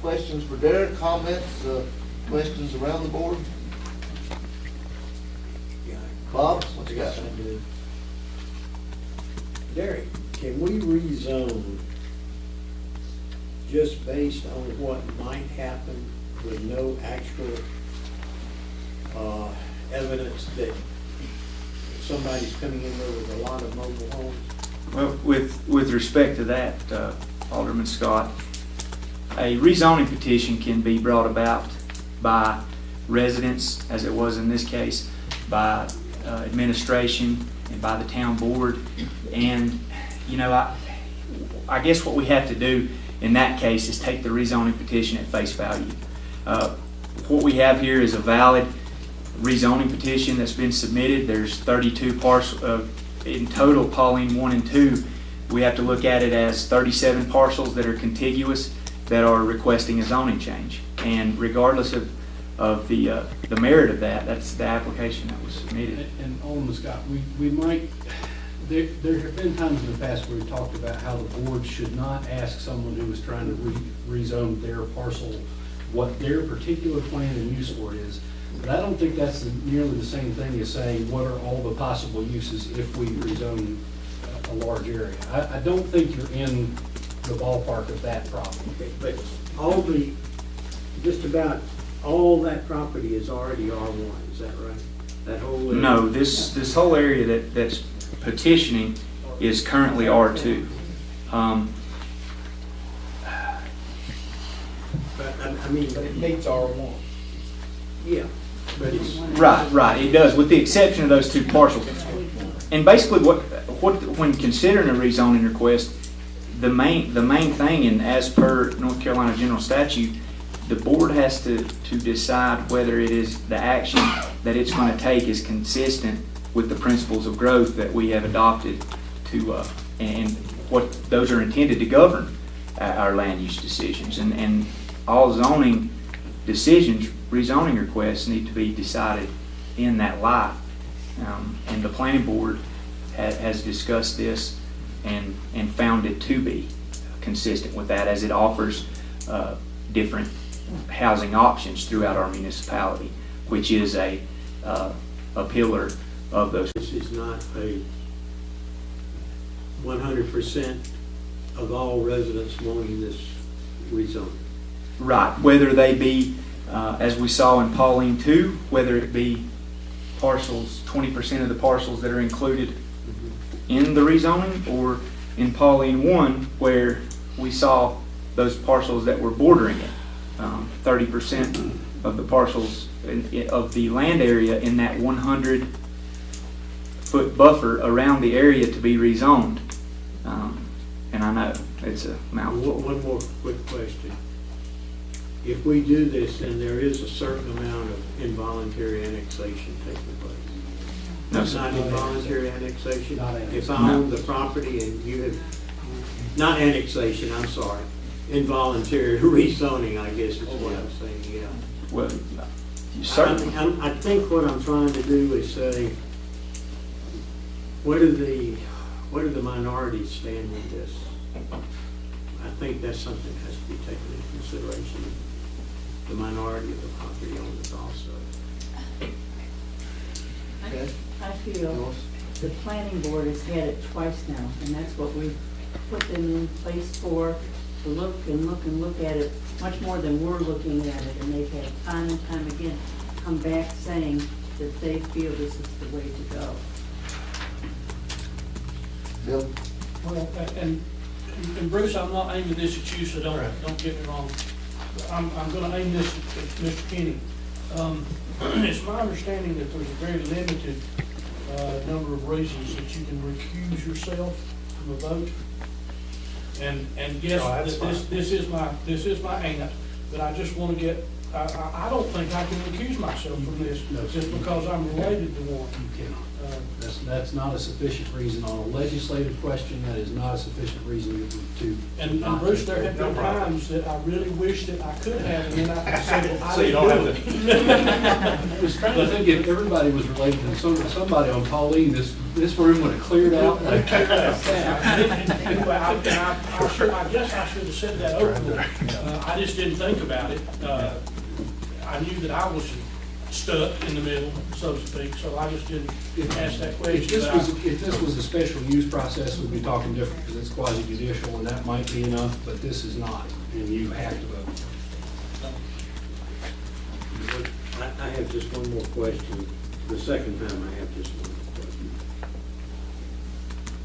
Questions for Derek, comments, questions around the board? Bob, what you got? Derek, can we rezone just based on what might happen with no actual evidence that somebody's coming in there with a lot of mobile homes? Well, with respect to that, Alderman Scott, a rezoning petition can be brought about by residents, as it was in this case, by administration and by the town board. And, you know, I guess what we have to do in that case is take the rezoning petition at face value. What we have here is a valid rezoning petition that's been submitted. There's 32 parcels in total, Pauline 1 and 2. We have to look at it as 37 parcels that are contiguous that are requesting a zoning change. And regardless of the merit of that, that's the application that was submitted. And Alderman Scott, we might, there have been times in the past where we've talked about how the board should not ask someone who is trying to rezone their parcel what their particular plan and use for it is. But I don't think that's nearly the same thing as saying what are all the possible uses if we rezone a large area. I don't think you're in the ballpark of that problem. Okay, but just about all that property is already R1, is that right? That whole area? No, this whole area that's petitioning is currently R2. But I mean, But it meets R1. yeah, but it's Right, it does, with the exception of those two parcels. And basically, when considering a rezoning request, the main thing, and as per North Carolina general statute, the board has to decide whether it is the action that it's going to take is consistent with the principles of growth that we have adopted to, and what those are intended to govern our land use decisions. And all zoning decisions, rezoning requests, need to be decided in that light. And the planning board has discussed this and found it to be consistent with that, as it offers different housing options throughout our municipality, which is a pillar of those. This is not a 100% of all residents wanting this rezone. Right, whether they be, as we saw in Pauline 2, whether it be parcels, 20% of the parcels that are included in the rezoning, or in Pauline 1, where we saw those parcels that were bordering it. 30% of the parcels of the land area in that 100-foot buffer around the area to be rezoned. And I know it's a mouthful. One more quick question. If we do this, then there is a certain amount of involuntary annexation taking place. No, It's sir. not involuntary annexation? Not annexation. If I own the property and you have, not annexation, I'm sorry, involuntary rezoning, I guess is what I'm saying, yeah. Well, certainly. I think what I'm trying to do is say, where do the minorities stand with this? I think that's something that has to be taken into consideration. The minority of the property owners also. Okay. I feel the planning board has had it twice now, and that's what we put them in place for, to look and look and look at it, much more than we're looking at it, and they've had time and time again come back saying that they feel this is the way to go. Bill? Well, and Bruce, I'm not aiming this at you, so don't get me wrong. I'm gonna aim this at Mr. Kenny. It's my understanding that there's a very limited number of reasons that you can recuse yourself from a vote. And yes, this is my aunt, but I just want to get I don't think I can accuse myself from this, just because I'm related to one. You cannot. That's not a sufficient reason on a legislative question. That is not a sufficient reason to. And Bruce, there have been times that I really wish that I could have, and then I said, well, I So you didn't don't do have it. I was trying to think if everybody was related to somebody on Pauline, this room would have cleared out. Anyway, I guess I should have said that openly. I just didn't think about it. I knew that I was stuck in the middle, so to speak, so I just didn't ask that question. If this was a special use process, we'd be talking different, because it's quasi judicial, and that might be enough, but this is not, and you have to vote. I have just one more question. The second time I have just one more question.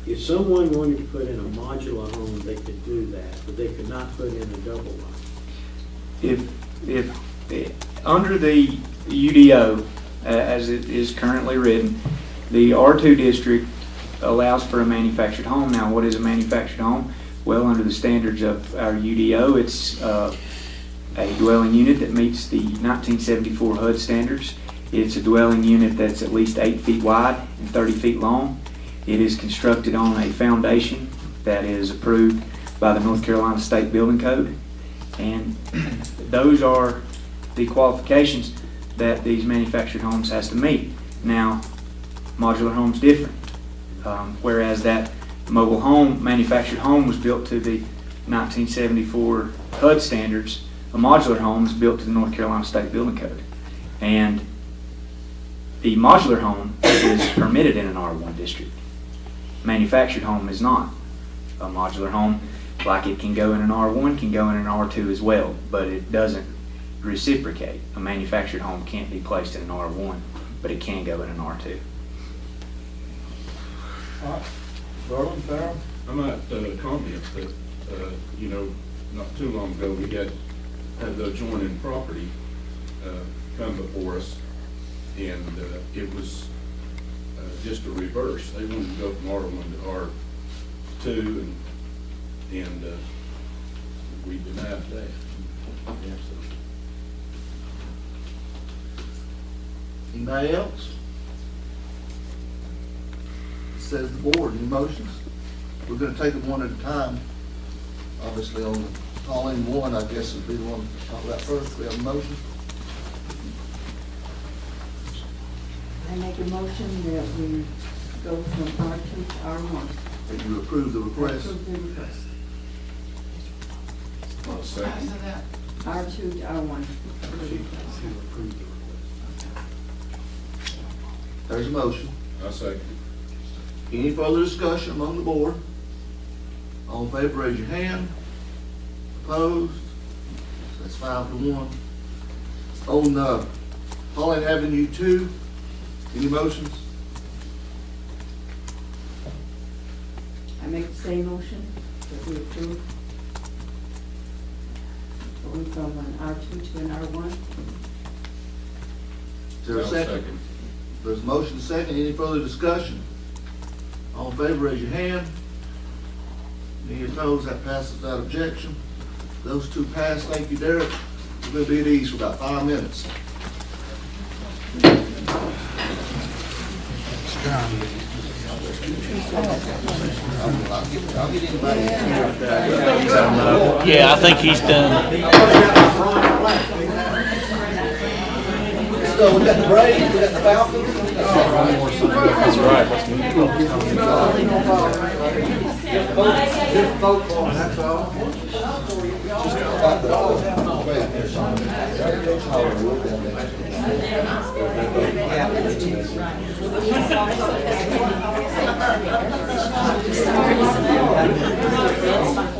If someone wanted to put in a modular home, they could do that, but they could not put in a double one. If under the UDO, as it is currently written, the R2 district allows for a manufactured home. Now, what is a manufactured home? Well, under the standards of our UDO, it's a dwelling unit that meets the 1974 HUD standards. It's a dwelling unit that's at least 8 feet wide and 30 feet long. It is constructed on a foundation that is approved by the North Carolina State Building Code, and those are the qualifications that these manufactured homes has to meet. Now, modular home's different. Whereas that mobile home, manufactured home, was built to the 1974 HUD standards, a modular home is built to the North Carolina State Building Code. And the modular home is permitted in an R1 district. Manufactured home is not. A modular home, like it can go in an R1, can go in an R2 as well, but it doesn't reciprocate. A manufactured home can't be placed in an R1, but it can go in an R2. Garland, Farrell? I might comment that, not too long ago, we had the adjoining property come before us, and it was just a reverse. They wanted to go from R1 to R2, and we denied that. Yeah, so. Anybody else? Says the board, any motions? We're gonna take them one at a time. Obviously, on the Pauline one, I guess would be the one to talk about first. We have a motion. I make a motion that we go from R2 to R1. That you approve the request. Approve the request. I'll second. R2 to R1. There's a motion. I'll second. Any further discussion among the board? All in favor, raise your hand. Opposed? That's 5-1. On Pauline Avenue 2, any motions? I make the same motion that we approve going from an R2 to an R1. Is there a I'll second? There's a motion second. Any further discussion? All in favor, raise your hand. Any opposed? That passes without objection. Those two pass. Thank you, Derek. We're going to be at ease for about 5 minutes. I'll get anybody. Yeah, I think he's done. So we got the Braves, we got the Falcons. That's right. Just vote for them, that's all.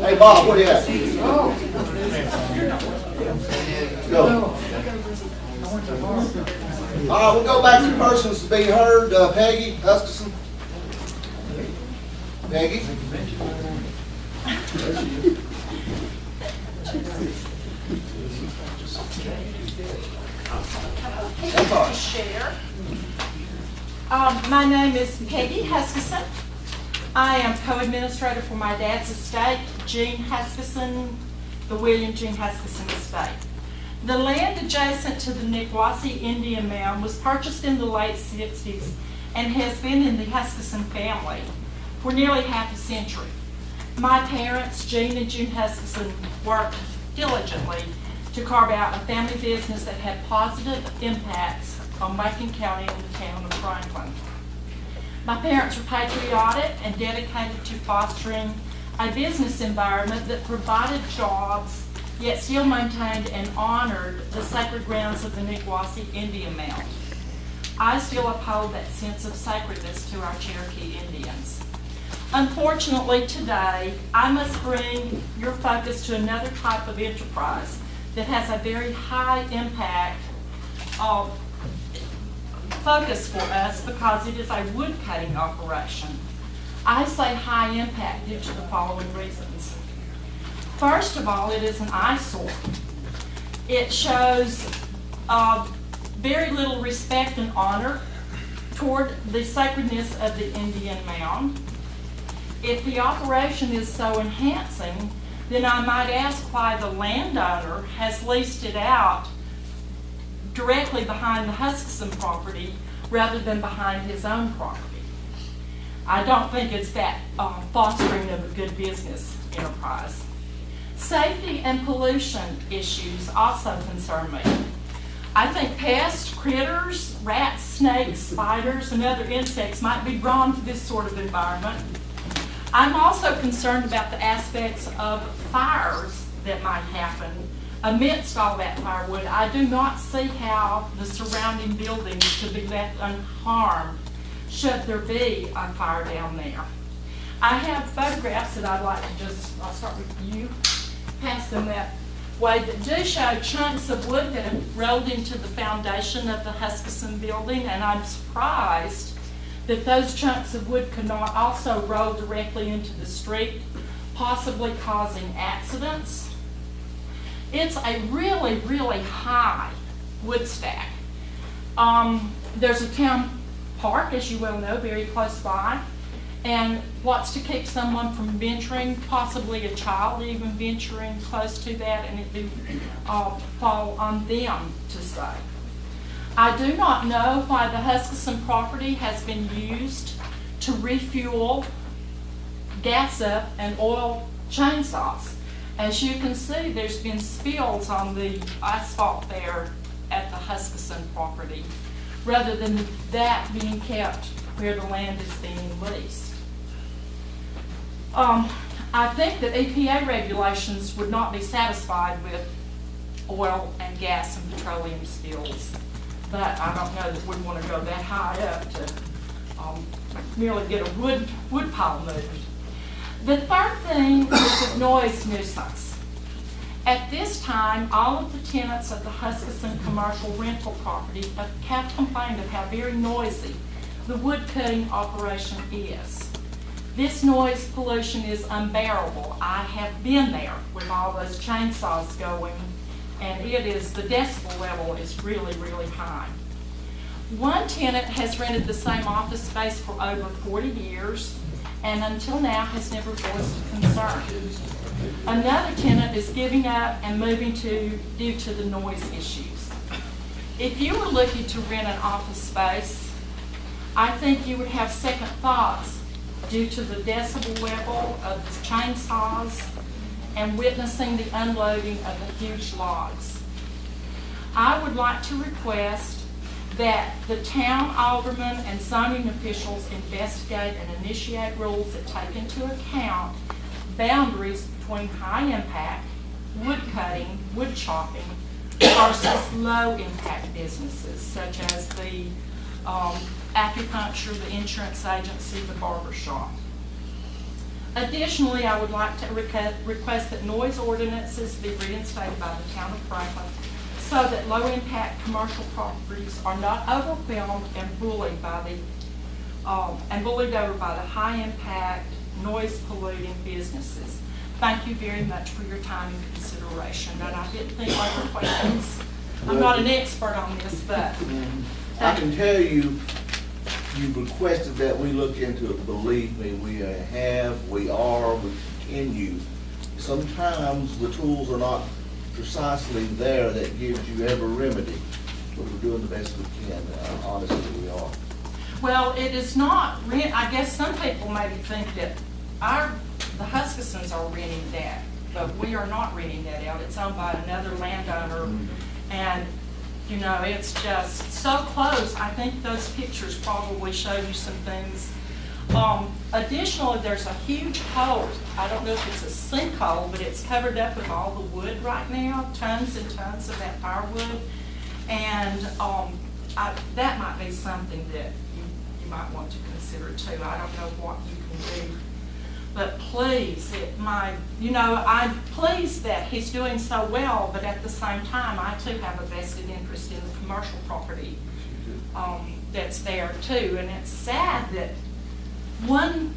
Hey Bob, what do you have? Go. All right, we'll go back to persons to be heard. Peggy Huskisson. Peggy? Share. My name is Peggy Huskisson. I am co-administrator for my dad's estate, Gene Huskisson, the William Gene Huskisson estate. The land adjacent to the Nikwasi Indian Mound was purchased in the late 60s and has been in the Huskisson family for nearly half a century. My parents, Jean and June Huskisson, worked diligently to carve out a family business that had positive impacts on Macon County and the town of Franklin. My parents were patriotic and dedicated to fostering a business environment that provided jobs, yet still maintained and honored the sacred grounds of the Nikwasi Indian Mound. I still uphold that sense of sacredness to our Cherokee Indians. Unfortunately, today, I must bring your focus to another type of enterprise that has a very high impact focus for us because it is a wood cutting operation. I say high impact due to the following reasons. First of all, it is an eyesore. It shows very little respect and honor toward the sacredness of the Indian Mound. If the operation is so enhancing, then I might ask why the landowner has leased it out directly behind the Huskisson property rather than behind his own property. I don't think it's that fostering of a good business enterprise. Safety and pollution issues also concern me. I think pests, critters, rats, snakes, spiders, and other insects might be drawn to this sort of environment. I'm also concerned about the aspects of fires that might happen amidst all that firewood. I do not see how the surrounding buildings could be left unharmed should there be a fire down there. I have photographs that I'd like to I'll start with you, pass them that way, that do show chunks of wood that have rolled into the foundation of the Huskisson building, and I'm surprised that those chunks of wood could not also roll directly into the street, possibly causing accidents. It's a really, really high wood stack. There's a town park, as you well know, very close by, and what's to keep someone from venturing, possibly a child even venturing close to that, and it do fall on them to say. I do not know why the Huskisson property has been used to refuel, gas up, and oil chainsaws. As you can see, there's been spills on the asphalt there at the Huskisson property, rather than that being kept where the land is being leased. I think that EPA regulations would not be satisfied with oil and gas and petroleum spills, but I don't know that we want to go that high up to merely get a wood pile moved. The third thing is the noise nuisance. At this time, all of the tenants of the Huskisson commercial rental property have complained of how very noisy the wood cutting operation is. This noise pollution is unbearable. I have been there with all those chainsaws going, and the decibel level is really, really high. One tenant has rented the same office space for over 40 years, and until now has never voiced a concern. Another tenant is giving up and moving due to the noise issues. If you were looking to rent an office space, I think you would have second thoughts due to the decibel level of the chainsaws and witnessing the unloading of the huge logs. I would like to request that the town aldermen and zoning officials investigate and initiate rules that take into account boundaries between high impact, wood cutting, wood chopping, versus low impact businesses such as the acupuncture, the insurance agency, the barber shop. Additionally, I would like to request that noise ordinances be reinstated by the town of Franklin so that low-impact commercial properties are not overwhelmed and bullied over by the high-impact, noise-polluting businesses. Thank you very much for your time and consideration. And I didn't think there were questions. I'm not an expert on this, but I can tell you, you've requested that we look into it. Believe me, we are, we continue. Sometimes the tools are not precisely there that gives you every remedy. But we're doing the best we can, honestly, we are. Well, it is not rent, I guess some people maybe think that the Huskissons are renting that, but we are not renting that out. It's owned by another landowner, and, you know, it's just so close. I think those pictures probably show you some things. Additionally, there's a huge hole. I don't know if it's a sinkhole, but it's covered up with all the wood right now, tons and tons of that firewood. And that might be something that you might want to consider too. I don't know what you can do. But please, I'm pleased that he's doing so well, but at the same time, I too have a vested interest in the commercial property that's there too. And it's sad that one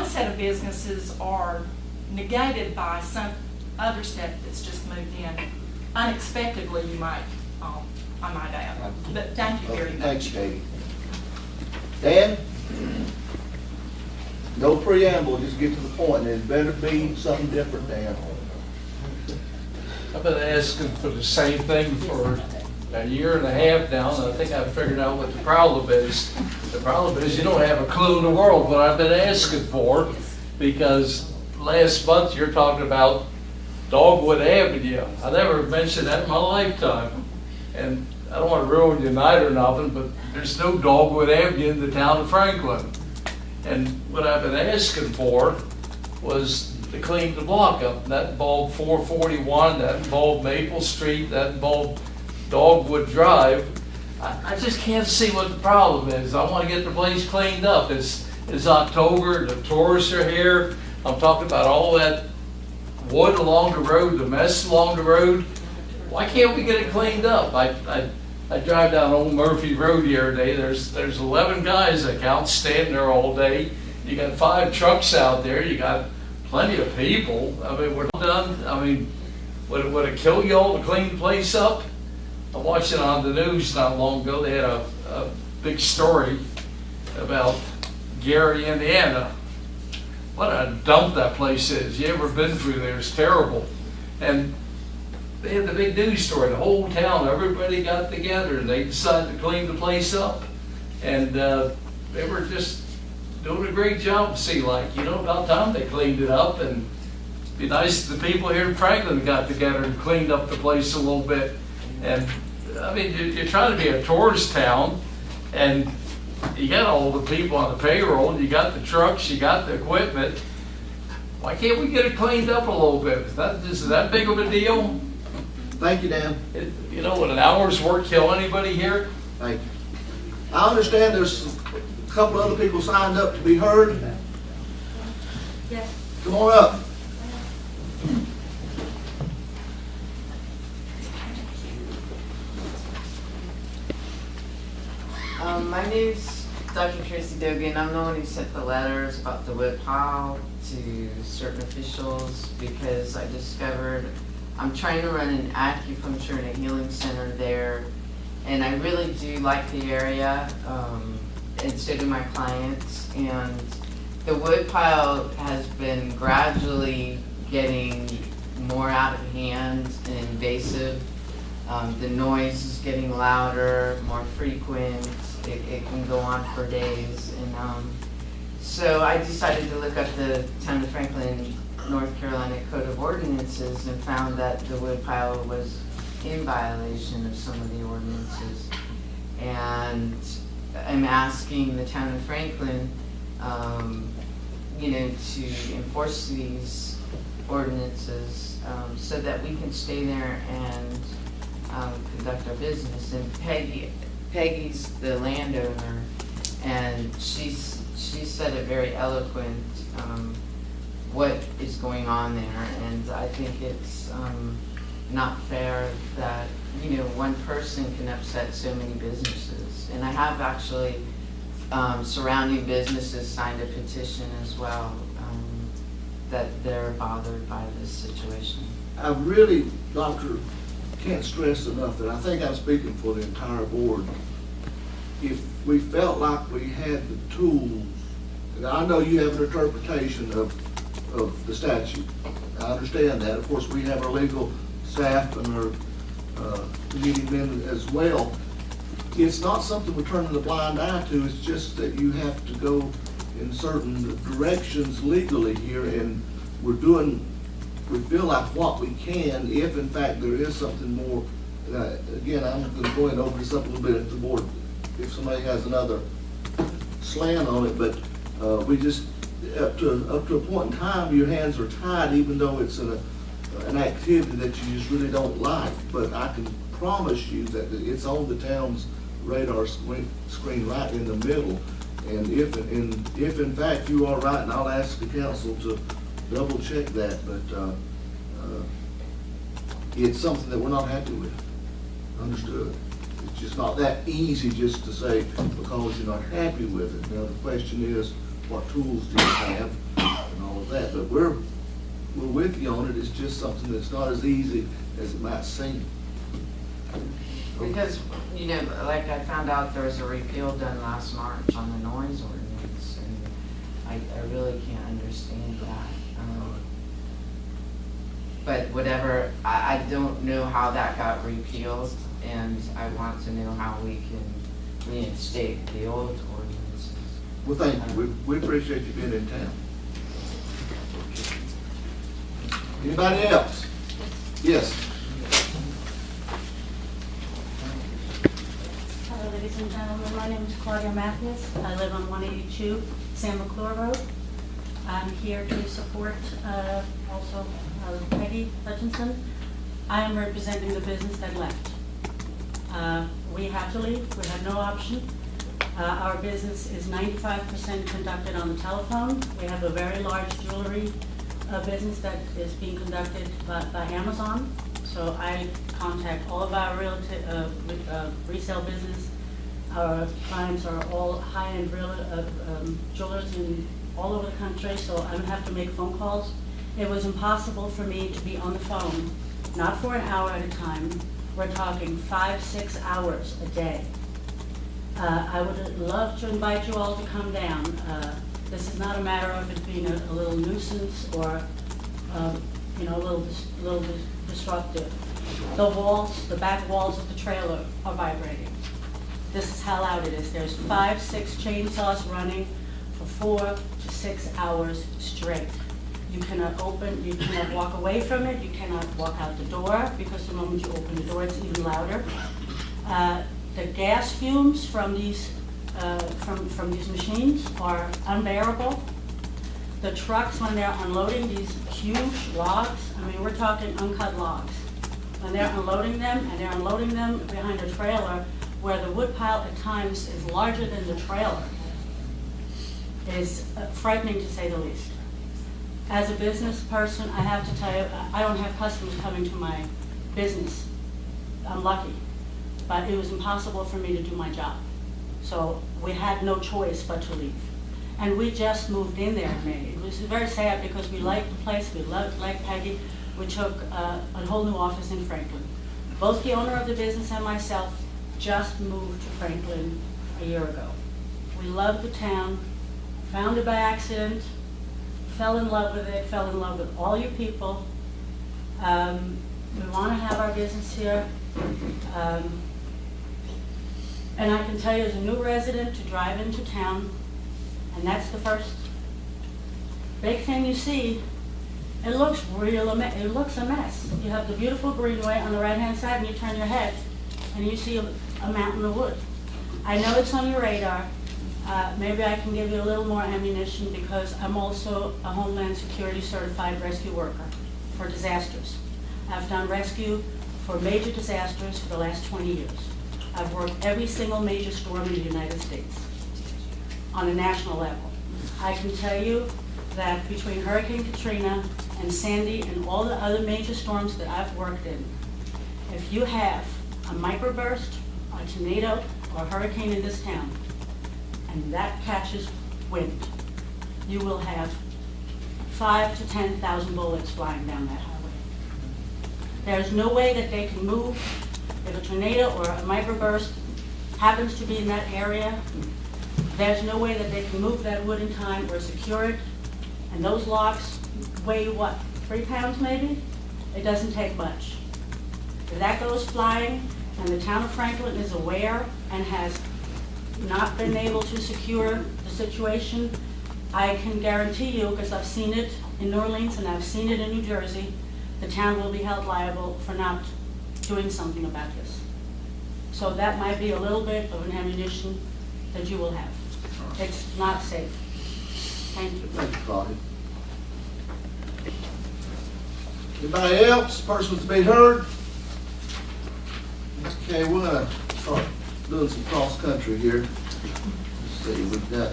set of businesses are negated by some other set that's just moved in unexpectedly, I might add. But thank you very much. Thanks, Katie. Dan? No preamble, just get to the point. It better be something different, Dan. I've been asking for the same thing for a year and a half now, and I think I've figured out what the problem is. The problem is you don't have a clue in the world what I've been asking for, because last month you're talking about Dogwood Avenue. I never mentioned that in my lifetime. And I don't want to ruin your night or nothing, but there's no Dogwood Avenue in the town of Franklin. And what I've been asking for was to clean the block up. That involved 441, that involved Maple Street, that involved Dogwood Drive. I just can't see what the problem is. I want to get the place cleaned up. It's October, the tourists are here. I'm talking about all that wood along the road, the mess along the road. Why can't we get it cleaned up? I drive down Old Murphy Road the other day. There's 11 guys I count standing there all day. You got 5 trucks out there. You got plenty of people. I mean, we're done. I mean, would it kill you all to clean the place up? I'm watching on the news not long ago. They had a big story about Gary, Indiana. What a dump that place is. You ever been through there? It's terrible. And they had the big news story. The whole town, everybody got together and they decided to clean the place up. And they were just doing a great job, see, like, you know, about time they cleaned it up. And it'd be nice if the people here in Franklin got together and cleaned up the place a little bit. And I mean, you're trying to be a tourist town, and you got all the people on the payroll, you got the trucks, you got the equipment. Why can't we get it cleaned up a little bit? Is that big of a deal? Thank you, Dan. You know, would an hour's work kill anybody here? Thank you. I understand there's a couple other people signed up to be heard. Yes. Come on up. My name's Dr. Tracy Dogan. I'm the one who sent the letters about the wood pile to certain officials because I discovered I'm trying to run an acupuncture and a healing center there, and I really do like the area, and so do my clients. And the wood pile has been gradually getting more out of hand and invasive. The noise is getting louder, more frequent. It can go on for days. And so I decided to look up the Town of Franklin, North Carolina Code of Ordinances and found that the wood pile was in violation of some of the ordinances. And I'm asking the Town of Franklin, you know, to enforce these ordinances so that we can stay there and conduct our business. And Peggy's the landowner, and she said it very eloquent what is going on there, and I think it's not fair that, you know, one person can upset so many businesses. And I have actually surrounding businesses signed a petition as well that they're bothered by this situation. I really, Doctor, can't stress enough that I think I'm speaking for the entire board. If we felt like we had the tools, and I know you have an interpretation of the statute. I understand that. Of course, we have our legal staff and our committee men as well. It's not something we're turning a blind eye to, it's just that you have to go in certain directions legally here, and we feel like what we can, if in fact there is something more. Again, I'm going to go and open this up a little bit if the board, if somebody has another slant on it, but we just, up to a point in time, your hands are tied, even though it's an activity that you just really don't like. But I can promise you that it's on the town's radar screen right in the middle. And if in fact you are right, and I'll ask the council to double check that, but it's something that we're not happy with. Understood. It's just not that easy just to say because you're not happy with it. Now the question is, what tools do you have and all of that? But we're with you on it. It's just something that's not as easy as it might seem. Because, you know, like I found out there was a repeal done last March on the noise ordinance, and I really can't understand that. But whatever, I don't know how that got repealed, and I want to know how we can reinstate the old ordinances. Well, thank you. We appreciate you being in town. Anybody else? Yes. Hello, ladies and gentlemen. My name is Claudia Matthews. I live on 182 San McClure Road. I'm here to support also Peggy Hutchinson. I am representing the business that left. We had to leave. We had no option. Our business is 95% conducted on the telephone. We have a very large jewelry business that is being conducted by Amazon. So I contact all of our resale business. Our clients are all high-end jewelers in all over the country, so I would have to make phone calls. It was impossible for me to be on the phone, not for an hour at a time. We're talking 5-6 hours a day. I would love to invite you all to come down. This is not a matter of it being a little nuisance or you know, a little disruptive. The walls, the back walls of the trailer are vibrating. This is how loud it is. There's 5-6 chainsaws running for 4 to 6 hours straight. You cannot walk away from it. You cannot walk out the door because the moment you open the door, it's even louder. The gas fumes from these machines are unbearable. The trucks, when they're unloading these huge logs, I mean, we're talking uncut logs. When they're unloading them, and they're unloading them behind a trailer where the wood pile at times is larger than the trailer, is frightening to say the least. As a business person, I have to tell you, I don't have customers coming to my business. I'm lucky. But it was impossible for me to do my job. So we had no choice but to leave. And we just moved in there in May. It was very sad because we liked the place, we liked Peggy. We took a whole new office in Franklin. Both the owner of the business and myself just moved to Franklin a year ago. We loved the town, found it by accident, fell in love with it, fell in love with all you people. We want to have our business here. And I can tell you as a new resident to drive into town, and that's the first big thing you see, it looks it looks a mess. You have the beautiful greenway on the right-hand side and you turn your head and you see a mountain of wood. I know it's on your radar. Maybe I can give you a little more ammunition because I'm also a Homeland Security certified rescue worker for disasters. I've done rescue for major disasters for the last 20 years. I've worked every single major storm in the United States on a national level. I can tell you that between Hurricane Katrina and Sandy and all the other major storms that I've worked in, if you have a microburst, a tornado, or a hurricane in this town, and that catches wind, you will have 5,000 to 10,000 bullets flying down that highway. There's no way that they can move. If a tornado or a microburst happens to be in that area, there's no way that they can move that wood in time or secure it. And those logs weigh, what, 3 pounds maybe? It doesn't take much. If that goes flying and the town of Franklin is aware and has not been able to secure the situation, I can guarantee you, because I've seen it in New Orleans and I've seen it in New Jersey, the town will be held liable for not doing something about this. So that might be a little bit of an ammunition that you will have. It's not safe. Thank you. Thank you, Claudia. Anybody else, persons to be heard? Okay, we're gonna start doing some cross-country here. Let's see, we've got,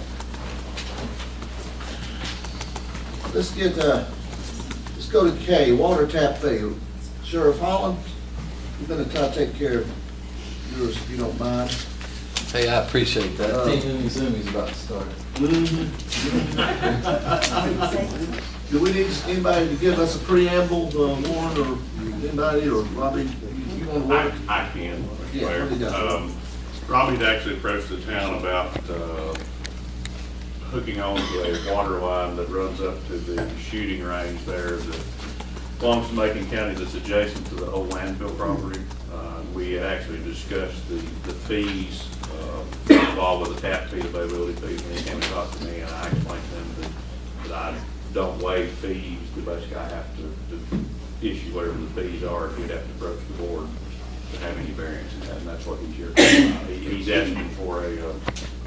let's go to K, water tap fee. Sheriff Holland, we're gonna try to take care of yours if you don't mind. Hey, I appreciate that. Team Umizumi's about to start. Do we need anybody to give us a preamble, Warren, or anybody, or Robbie, you want to work? I can. Yeah, what do you got? Robbie'd actually approached the town about hooking on to a water line that runs up to the shooting range there that belongs to Macon County that's adjacent to the old landfill property. We had actually discussed the fees involved with the tap fee, availability fees, and they came and talked to me, and I explained to them that I don't waive fees, but basically I have to issue whatever the fees are, if we'd have to approach the board to have any variance in that, and that's what he's here. He's asking for a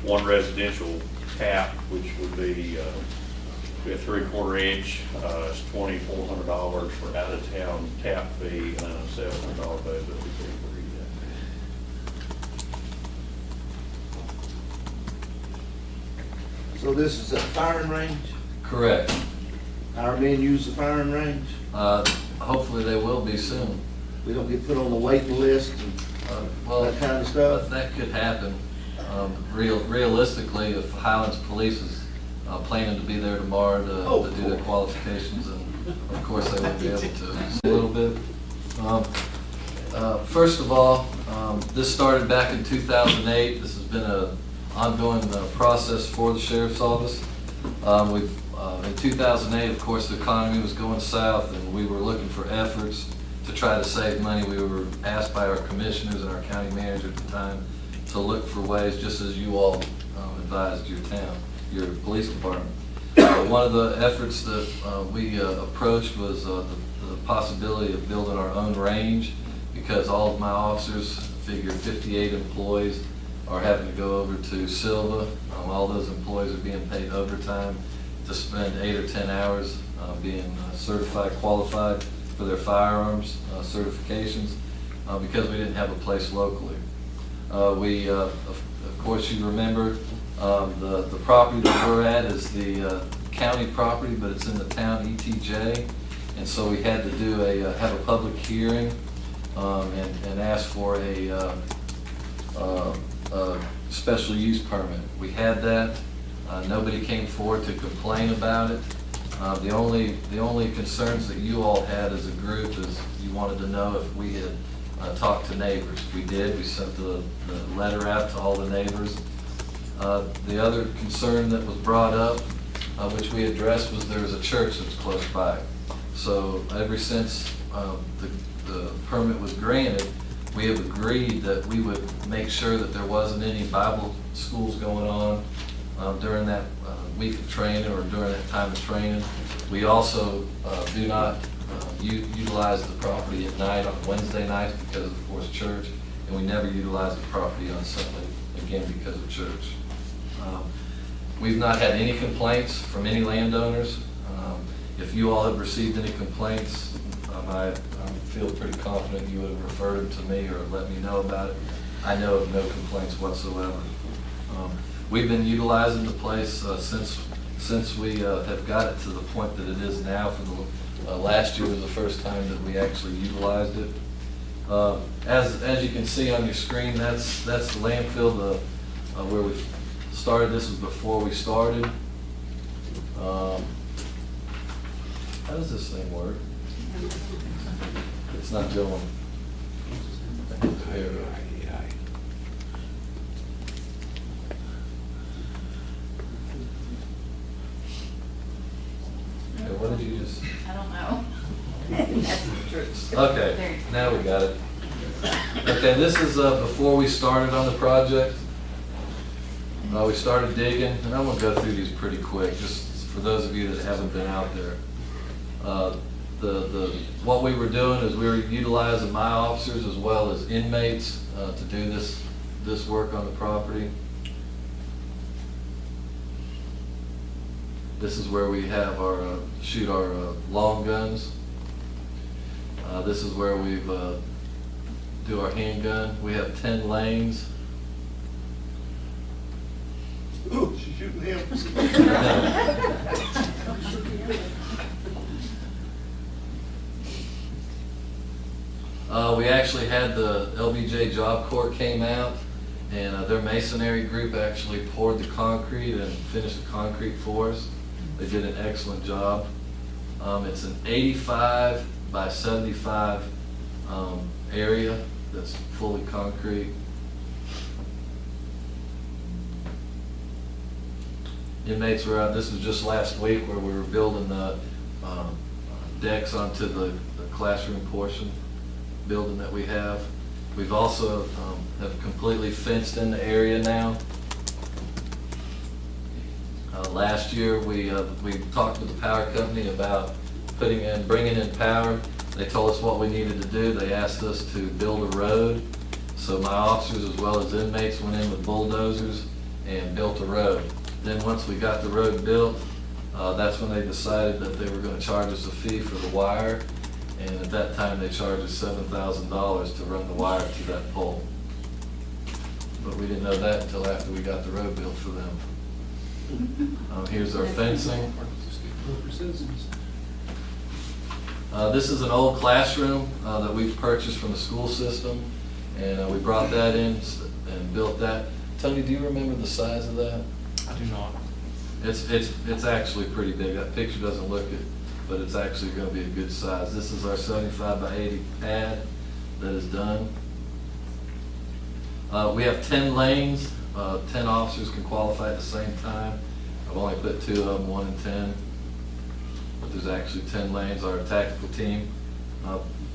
one residential tap, which would be a 3/4 inch. It's $2,400 for out of town tap fee and a $700 availability fee for each. So this is a firing range? Correct. Our men use the firing range? Hopefully they will be soon. We don't get put on the waiting list and that kind of stuff? That could happen. Realistically, if Highlands Police is planning to be there tomorrow to do their qualifications, and of course they won't be able to. A little bit. First of all, this started back in 2008. This has been an ongoing process for the Sheriff's Office. In 2008, of course, the economy was going south, and we were looking for efforts to try to save money. We were asked by our commissioners and our county manager at the time to look for ways, just as you all advised your town, your police department. One of the efforts that we approached was the possibility of building our own range, because all of my officers, figure 58 employees, are having to go over to Silva. All those employees are being paid overtime to spend 8 or 10 hours being certified, qualified for their firearms certifications, because we didn't have a place locally. Of course, you remember the property that we're at is the county property, but it's in the town ETJ, and so we had to do have a public hearing and ask for a special use permit. We had that. Nobody came forward to complain about it. The only concerns that you all had as a group is you wanted to know if we had talked to neighbors. We did. We sent the letter out to all the neighbors. The other concern that was brought up, which we addressed, was there was a church that was close by. So ever since the permit was granted, we have agreed that we would make sure that there wasn't any Bible schools going on during that week of training or during that time of training. We also do not utilize the property at night on Wednesday nights because of course church, and we never utilize the property on Sunday, again because of church. We've not had any complaints from any landowners. If you all have received any complaints, I feel pretty confident you would have referred to me or let me know about it. I know of no complaints whatsoever. We've been utilizing the place since we have got it to the point that it is now. For the last year was the first time that we actually utilized it. As you can see on your screen, that's the landfill where we started. This was before we started. How does this thing work? It's not going. There. Okay, what did you just? I don't know. That's the truth. Okay, now we got it. Okay, this is before we started on the project. We started digging, and I'm gonna go through these pretty quick, just for those of you that haven't been out there. What we were doing is we were utilizing my officers as well as inmates to do this work on the property. This is where we have our shoot our long guns. This is where we've do our handgun. We have 10 lanes. Ooh, she's shooting him. We actually had the LBJ Job Corps came out, and their masonry group actually poured the concrete and finished the concrete for us. They did an excellent job. It's an 85 by 75 area that's fully concrete. Inmates were out. This was just last week where we were building the decks onto the classroom portion building that we have. We've also have completely fenced in the area now. Last year we talked with the power company about bringing in power. They told us what we needed to do. They asked us to build a road. So my officers as well as inmates went in with bulldozers and built a road. Then once we got the road built, that's when they decided that they were going to charge us a fee for the wire. And at that time they charged us $7,000 to run the wire to that pole. But we didn't know that until after we got the road built for them. Here's our fencing. This is an old classroom that we've purchased from the school system, and we brought that in and built that. Tony, do you remember the size of that? I do not. It's actually pretty big. That picture doesn't look it, but it's actually going to be a good size. This is our 75 by 80 pad that is done. We have 10 lanes. 10 officers can qualify at the same time. I've only put 2 of them, 1 and 10. But there's actually 10 lanes. Our tactical team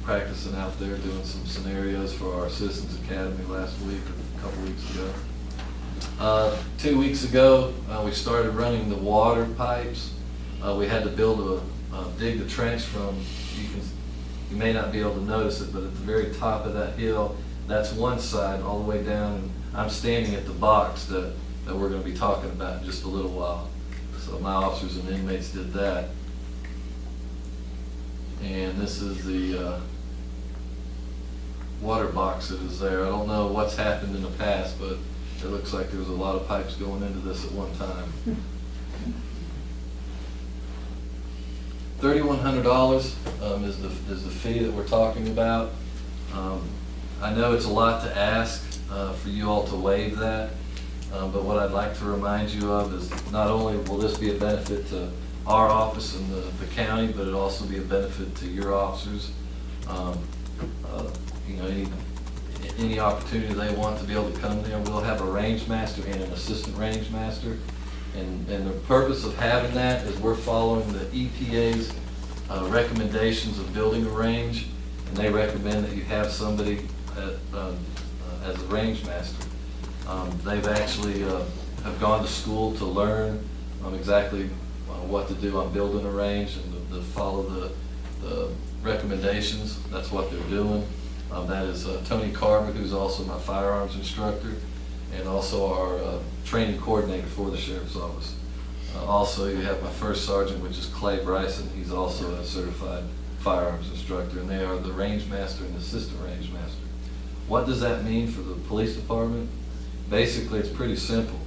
practicing out there doing some scenarios for our Citizens Academy last week, a couple weeks ago. 2 weeks ago, we started running the water pipes. We had to build dig the trench from, you may not be able to notice it, but at the very top of that hill, that's one side all the way down. And I'm standing at the box that we're going to be talking about in just a little while. So my officers and inmates did that. And this is the water box that is there. I don't know what's happened in the past, but it looks like there's a lot of pipes going into this at one time. $3,100 is the fee that we're talking about. I know it's a lot to ask for you all to waive that, but what I'd like to remind you of is not only will this be a benefit to our office and the county, but it'll also be a benefit to your officers. You know, any opportunity they want to be able to come there, we'll have a range master and an assistant range master. And the purpose of having that is we're following the EPA's recommendations of building a range, and they recommend that you have somebody as a range master. They've actually have gone to school to learn exactly what to do on building a range and to follow the recommendations. That's what they're doing. That is Tony Carver, who's also my firearms instructor, and also our training coordinator for the Sheriff's Office. Also, you have my first sergeant, which is Clay Bryson. He's also a certified firearms instructor, and they are the range master and assistant range master. What does that mean for the police department? Basically, it's pretty simple.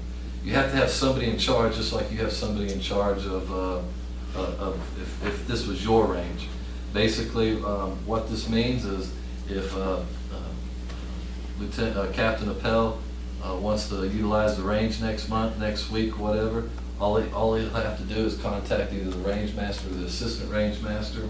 You have to have somebody in charge, just like you have somebody in charge of if this was your range. Basically, what this means is if Captain Appel wants to utilize the range next month, next week, whatever, all he'll have to do is contact either the range master or the assistant range master.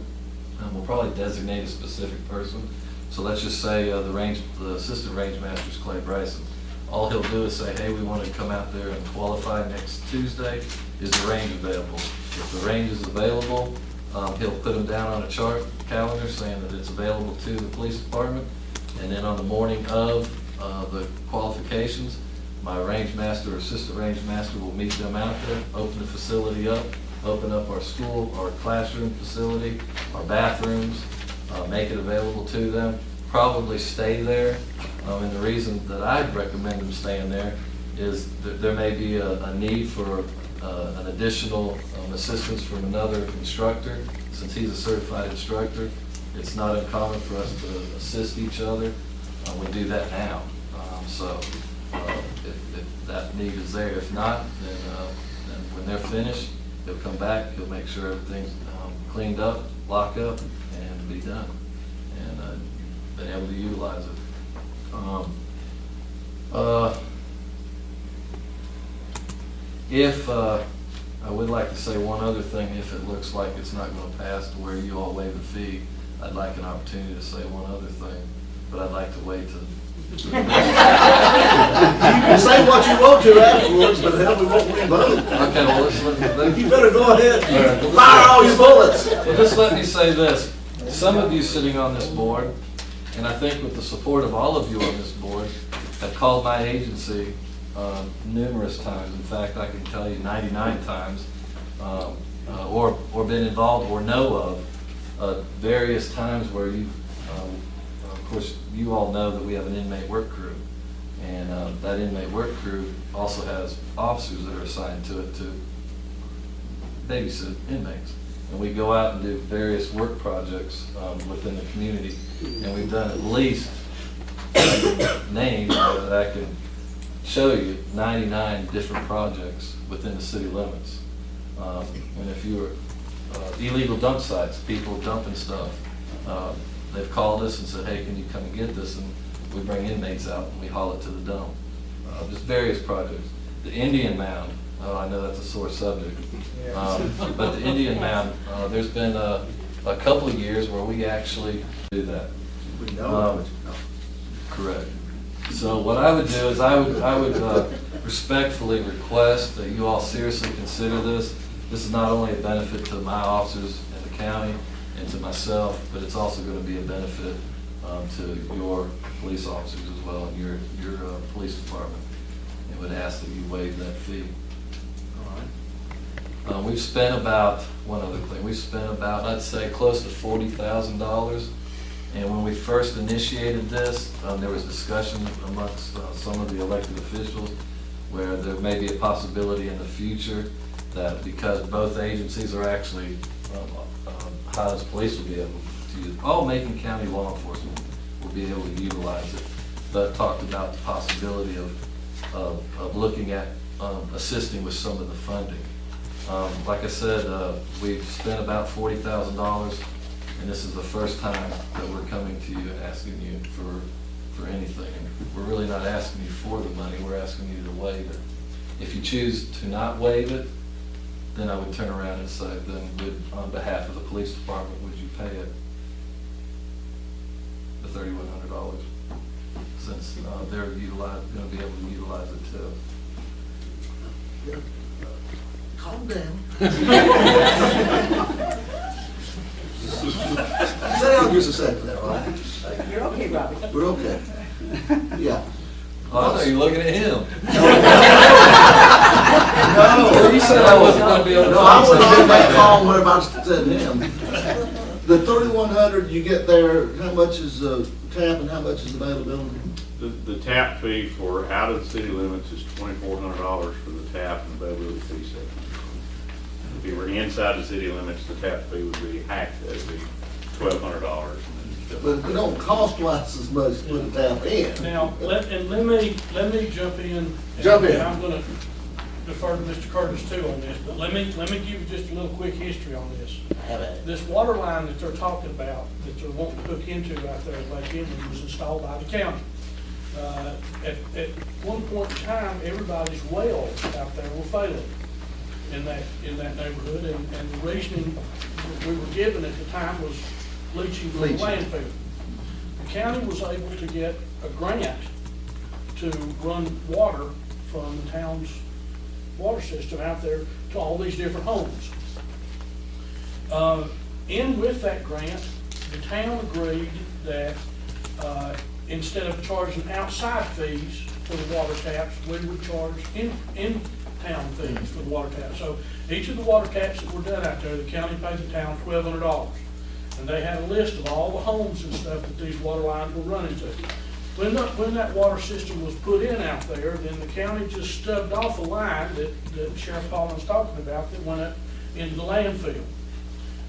We'll probably designate a specific person. So let's just say the assistant range master is Clay Bryson. All he'll do is say, hey, we want to come out there and qualify next Tuesday. Is the range available? If the range is available, he'll put them down on a chart calendar saying that it's available to the police department, And then on the morning of the qualifications, my range master or assistant range master will meet them out there, open the facility up, open up our school, our classroom facility, our bathrooms, make it available to them, probably stay there. And the reason that I'd recommend them staying there is that there may be a need for an additional assistance from another instructor. Since he's a certified instructor, it's not uncommon for us to assist each other. We do that now. If that need is there, if not, then when they're finished, he'll come back, he'll make sure everything's cleaned up, lock up, and be done. And been able to utilize it. I would like to say one other thing, if it looks like it's not going to pass to where you all waive the fee, I'd like an opportunity to say one other thing, but I'd like to wait to. You can say what you want to afterwards, but hell, we won't re-vote. Okay, well, let's You better go ahead and fire all your bullets. Well, just let me say this. Some of you sitting on this board, and I think with the support of all of you on this board, have called my agency numerous times. In fact, I can tell you 99 times, or been involved or know of various times where you, of course, you all know that we have an inmate work crew. And that inmate work crew also has officers that are assigned to it to babysit inmates. And we go out and do various work projects within the community. And we've done at least, names that I can show you, 99 different projects within the city limits. And if you were illegal dump sites, people dumping stuff, they've called us and said, hey, can you come and get this? And we bring inmates out and we haul it to the dump. Just various projects. The Indian Mound, I know that's a sore subject, but the Indian Mound, there's been a couple of years where we actually do that. Correct. So what I would do is I would respectfully request that you all seriously consider this. This is not only a benefit to my officers in the county and to myself, but it's also going to be a benefit to your police officers as well and your police department. And would ask that you waive that fee. All right. We've spent about, one other thing, we've spent about, I'd say, close to $40,000. And when we first initiated this, there was discussion amongst some of the elected officials where there may be a possibility in the future that because both agencies are actually, Highlands Police will be able to use, all Macon County law enforcement will be able to utilize it. But talked about the possibility of looking at assisting with some of the funding. Like I said, we've spent about $40,000. And this is the first time that we're coming to you and asking you for anything. And we're really not asking you for the money, we're asking you to waive it. If you choose to not waive it, then I would turn around and say, then on behalf of the police department, would you pay it the $3,100? Since they're going to be able to utilize it too. Yeah. Calm down. Sit down just a second there, all right? You're okay, Robbie. We're okay. Yeah. Oh, no, you're looking at him. No. You said I wasn't going to be able to. No, I wasn't on that call where I said him. The 3,100 you get there, how much is tap and how much is availability? The tap fee for out of the city limits is $2,400 for the tap and availability fee $700. If you were inside the city limits, the tap fee would be half, that would be $1,200. But it don't cost twice as much to put the tap in. Now, let me jump in. Jump in. And I'm gonna defer to Mr. Curtis too on this, but let me give you just a little quick history on this. This water line that they're talking about, that they're wanting to hook into out there at Lake Inman, was installed by the county. At one point in time, everybody's wells out there were failing in that neighborhood, and the reasoning we were given at the time was leaching from the landfill. The county was able to get a grant to run water from the town's water system out there to all these different homes. In with that grant, the town agreed that instead of charging outside fees for the water taps, we would charge in-town fees for the water taps. So each of the water taps that were done out there, the county paid the town $1,200. And they had a list of all the homes and stuff that these water lines were running to. When that water system was put in out there, then the county just stubbed off a line that Sheriff Holland's talking about that went up into the landfill.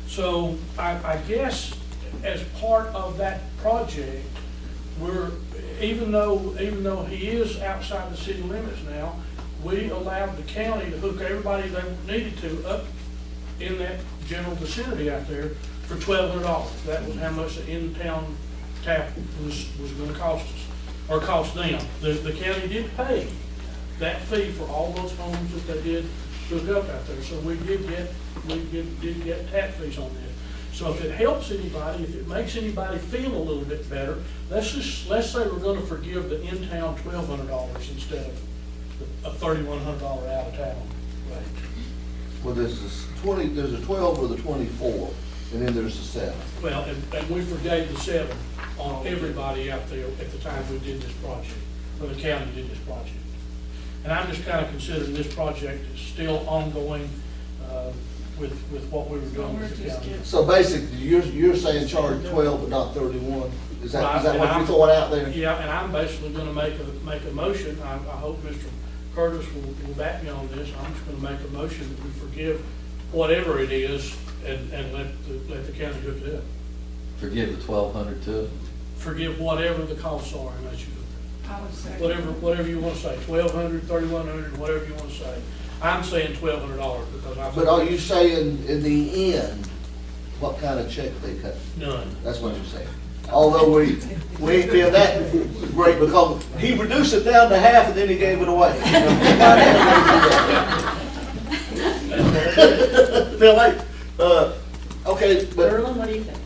So I guess as part of that project, even though he is outside the city limits now, we allowed the county to hook everybody they needed to up in that general vicinity out there for $1,200. That was how much the in-town tap was gonna cost us, or cost them. The county did pay that fee for all those homes that they did hook up out there. So we did get tap fees on that. So if it helps anybody, if it makes anybody feel a little bit better, let's say we're gonna forgive the in-town $1,200 instead of a $3,100 out of town rate. Well, there's a 12 or the 24, and then there's the 7. Well, and we forgave the 7 on everybody out there at the time we did this project, or the county did this project. And I'm just kind of considering this project is still ongoing with what we were doing with the county. So basically, you're saying charge 12 but not 31? Is that what you're throwing out there? Yeah, and I'm basically gonna make a motion. I hope Mr. Curtis will back me on this. I'm just gonna make a motion that we forgive whatever it is and let the county hook it up. Forgive the 1,200 too? Forgive whatever the costs are and let you I would say. whatever you want to say, 1,200, 3,100, whatever you want to say. I'm saying $1,200 because I. But are you saying in the end, what kind of check they cut? None. That's what you're saying. Although we ain't feel that great because he reduced it down to half and then he gave it away. Feel like, okay, but. Erlen, what do you think?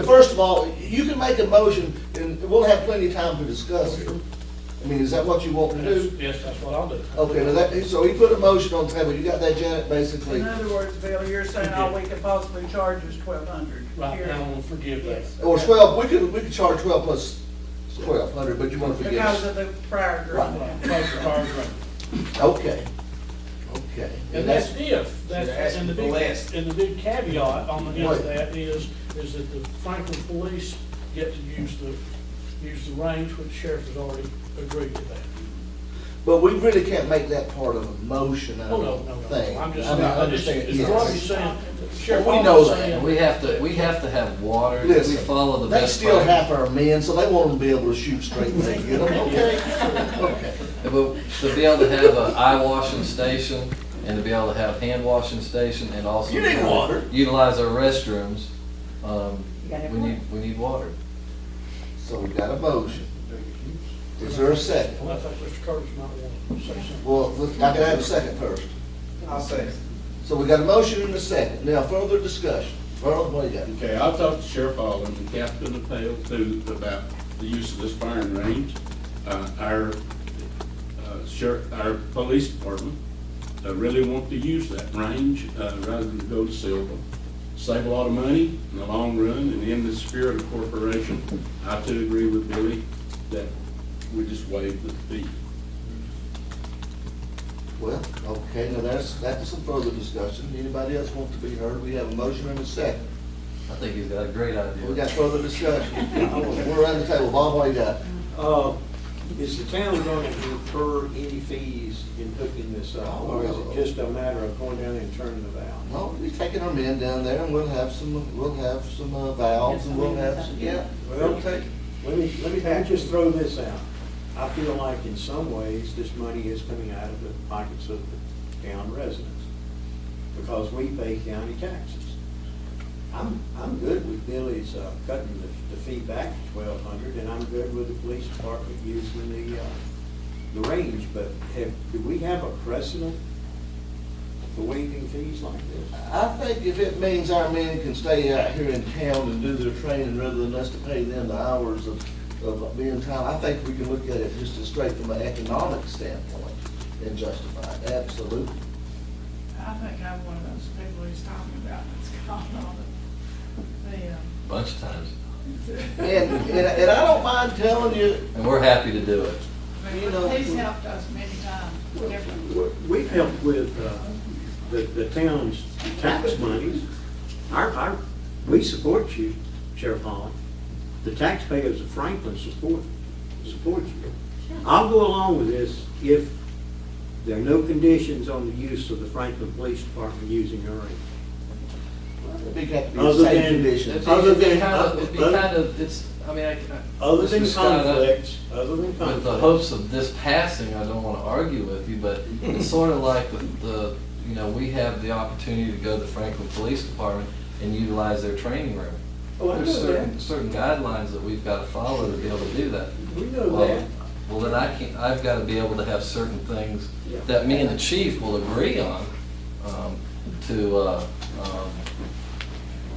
First of all, you can make a motion, and we'll have plenty of time to discuss it. I mean, is that what you want to do? Yes, that's what I'll do. Okay, now so he put a motion on the table. You got that, Janet, basically? In other words, Bill, you're saying all we could possibly charge is $1,200. Right now, we'll forgive that. Or 12, we could charge 12 plus 1,200, but you want to forgive. Because of the prior agreement. Right. Okay. Okay. And that's if, and the big caveat on the end of that is that the Franklin police get to use the range, which the sheriff has already agreed to that. But we really can't make that part of a motion, I Oh, don't no. think. I'm just I mean, I saying, understand, it's yes. Robbie saying, Sheriff We Hall know is that. saying. We have to have water. Listen, We follow the they best still practice. have our men, so they want them to be able to shoot straight when they get them, okay? Okay. But to be able to have an eye washing station and to be able to have hand washing station and also You need water. utilize our restrooms, we need water. So we got a motion. Is there a second? Well, I think Mr. Curtis might want to say something. Well, I can have a second first. I'll say. So we got a motion and a second. Now, further discussion. Earl, what do you got? Okay, I talked to Sheriff Aldermen and Captain Appel too about the use of this firing range. Our police department really want to use that range rather than go to Silva. Save a lot of money in the long run, and in the spirit of corporation, I too agree with Billy that we just waive the fee. Well, okay, now that's some further discussion. Anybody else want to be heard? We have a motion and a second. I think he's got a great idea. We got further discussion. We're around the table. Bob, what do you got? Is the town going to incur any fees in hooking this up? Or is it just a matter of going down there and turning the valve? No, we're taking our men down there and we'll have some valves and we'll have some, yeah. Well, let me just throw this out. I feel like in some ways, this money is coming out of the pockets of the town residents because we pay county taxes. I'm good with Billy's cutting the fee back to $1,200, and I'm good with the police department using the range. But do we have a precedent for waiving fees like this? I think if it means our men can stay out here in town and do their training rather than us to pay them the hours of being time, I think we can look at it just as straight from an economic standpoint and justify it. Absolutely. I think I'm one of those people he's talking about that's caught on it. Bunch of times. And I don't mind telling you, And we're happy to do it. you know. He's helped us many times, different. We've helped with the town's tax monies. We support you, Sheriff Holland. The taxpayers of Franklin support you. I'll go along with this if there are no conditions on the use of the Franklin Police Department using your range. It'd have to be Other the same than- conditions. Other than, It'd be kind of, it's, I mean, other than Mr. Scott, conflicts, with the hopes of this passing, I don't want to argue with you, but it's sort of like the, you know, we have the opportunity to go to the Franklin Police Department and utilize their training room. Oh, I There's know that. certain guidelines that we've got to follow to be able to do that. We know that. Well, then I've got to be able to have certain things Yeah. that me and the chief will agree on, to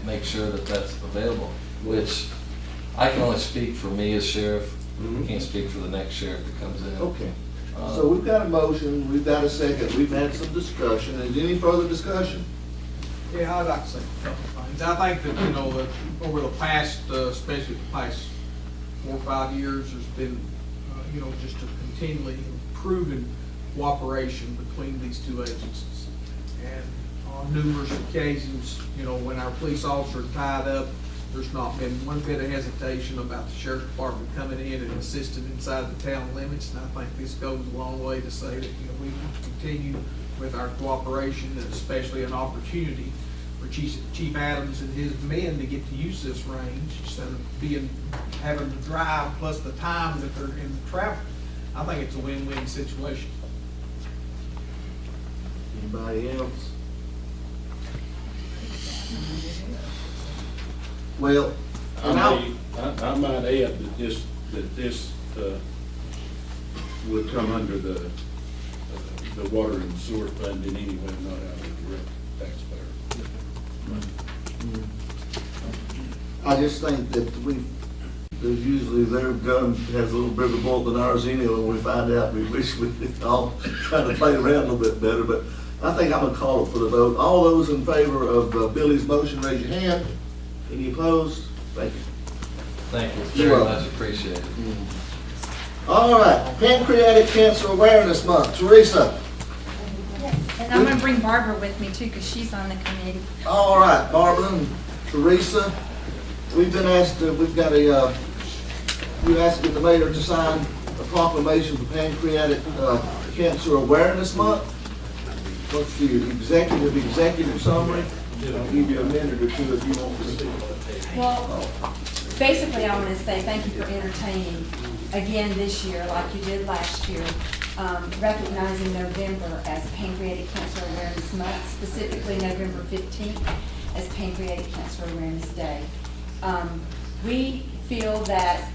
make sure that that's available, which I can only speak for me as sheriff. I can't speak for the next sheriff that comes in. Okay. So we've got a motion, we've got a second, we've had some discussion. Is there any further discussion? Yeah, I'd like to say a couple of things. I think that, you know, that over the past, especially the past 4 or 5 years, there's been, you know, just a continually improving cooperation between these two agencies. And on numerous occasions, you know, when our police officers are tied up, there's not been one bit of hesitation about the sheriff's department coming in and assisting inside the town limits. And I think this goes a long way to say that, you know, we want to continue with our cooperation, and especially an opportunity for Chief Adams and his men to get to use this range instead of having to drive plus the time that they're in the travel. I think it's a win-win situation. Anybody else? Well, and I might add that this would come under the water and sewer fund in any way, not out of the direct taxpayer. I just think that there's usually their gun has a little bigger bolt than ours anyway. When we find out, we wish we could all try to play around a little bit better. But I think I'm gonna call it for the vote. All those in favor of Billy's motion, raise your hand. Any opposed? Thank you. Thank you, You're very welcome. much appreciated. All right, Pancreatic Cancer Awareness Month. Teresa. And I'm gonna bring Barbara with me too, because she's on the committee. All right, Barbara and Teresa. We've been asked, we've got we asked the mayor to sign a proclamation for Pancreatic Cancer Awareness Month. What's the executive summary? I'll give you a minute or two if you want to. Well, basically, I want to say thank you for entertaining again this year, like you did last year, recognizing November as Pancreatic Cancer Awareness Month, specifically November 15th as Pancreatic Cancer Awareness Day. We feel that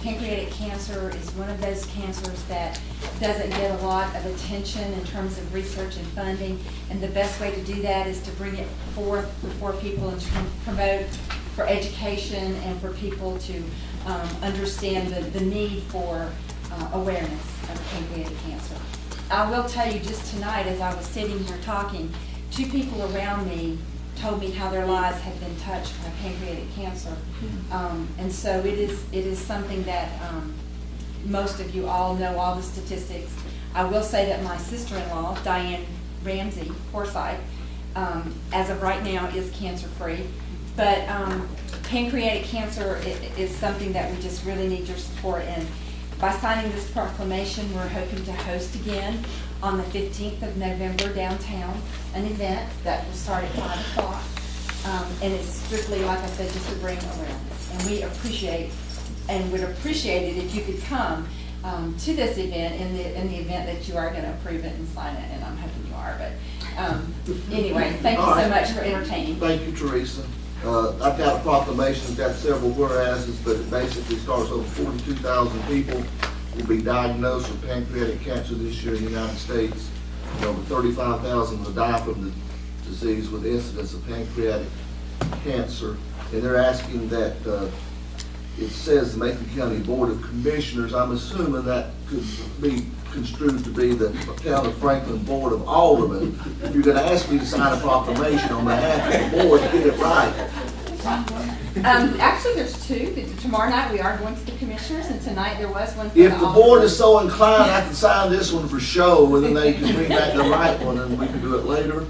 pancreatic cancer is one of those cancers that doesn't get a lot of attention in terms of research and funding, and the best way to do that is to bring it forth before people and to promote for education and for people to understand the need for awareness of pancreatic cancer. I will tell you, just tonight as I was sitting here talking, 2 people around me told me how their lives had been touched by pancreatic cancer. And so it is something that most of you all know all the statistics. I will say that my sister-in-law, Diane Ramsey Forsythe, as of right now is cancer-free. But pancreatic cancer is something that we just really need your support in. By signing this proclamation, we're hoping to host again on the 15th of November downtown an event that will start at 5 o'clock. And it's strictly, like I said, just to bring awareness. And we appreciate and would appreciate it if you could come to this event in the event that you are going to approve it and sign it, and I'm hoping you are. But anyway, thank you so much for entertaining. Thank you, Teresa. I've got a proclamation, it's got several whereases, but it basically starts over 42,000 people will be diagnosed with pancreatic cancer this year in the United States. And over 35,000 will die from the disease with incidence of pancreatic cancer. And they're asking that it says the Macon County Board of Commissioners. I'm assuming that could be construed to be the Town of Franklin Board of Aldermen. If you're going to ask me to sign a proclamation on behalf of the board, get it right. Actually, there's two. Tomorrow night, we are going to the commissioners, and tonight there was one for the If the board is Aldermen. so inclined, I can sign this one for show, and then they can bring back the right one, and we can do it later.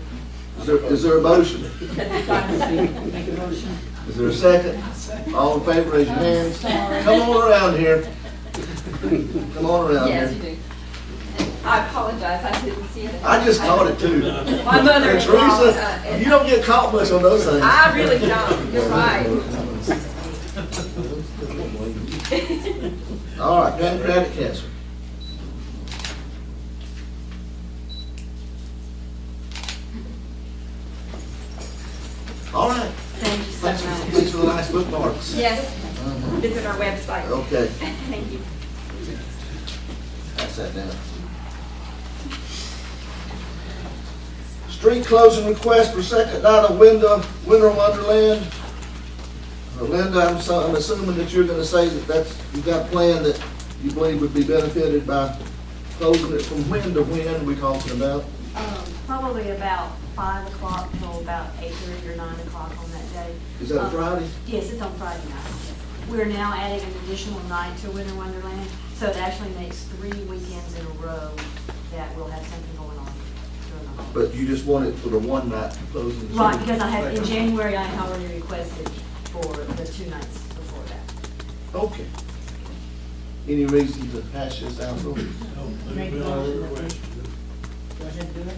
Is there a motion? Make a motion. Is there a second? All in favor, raise your hands. Come on around here. Come on around Yes, you here. do. I apologize, I didn't see it. I just caught it too. My mother And is wrong. Teresa, you don't get caught much on those things. I really don't, you're right. All right, pancreatic cancer. All right. Thank you so much. Thanks for the nice bookmarks. Yes, visit our website. Okay. Thank you. Pass that down. Street closing request for second night of Winter Wonderland. Linda, I'm assuming that you're gonna say that you've got a plan that you believe would be benefited by closing it from when to when are we talking about? Probably about 5 o'clock till about 8:30 or 9 o'clock on that day. Is that a Friday? Yes, it's on Friday night. We're now adding an additional night to Winter Wonderland, so it actually makes 3 weekends in a row that we'll have something going on during the holidays. But you just want it for the one night to close it? Right, because I had, in January, I had already requested for the 2 nights before that. Okay. Any reason to hash this out? Make a motion that we, go ahead and do it.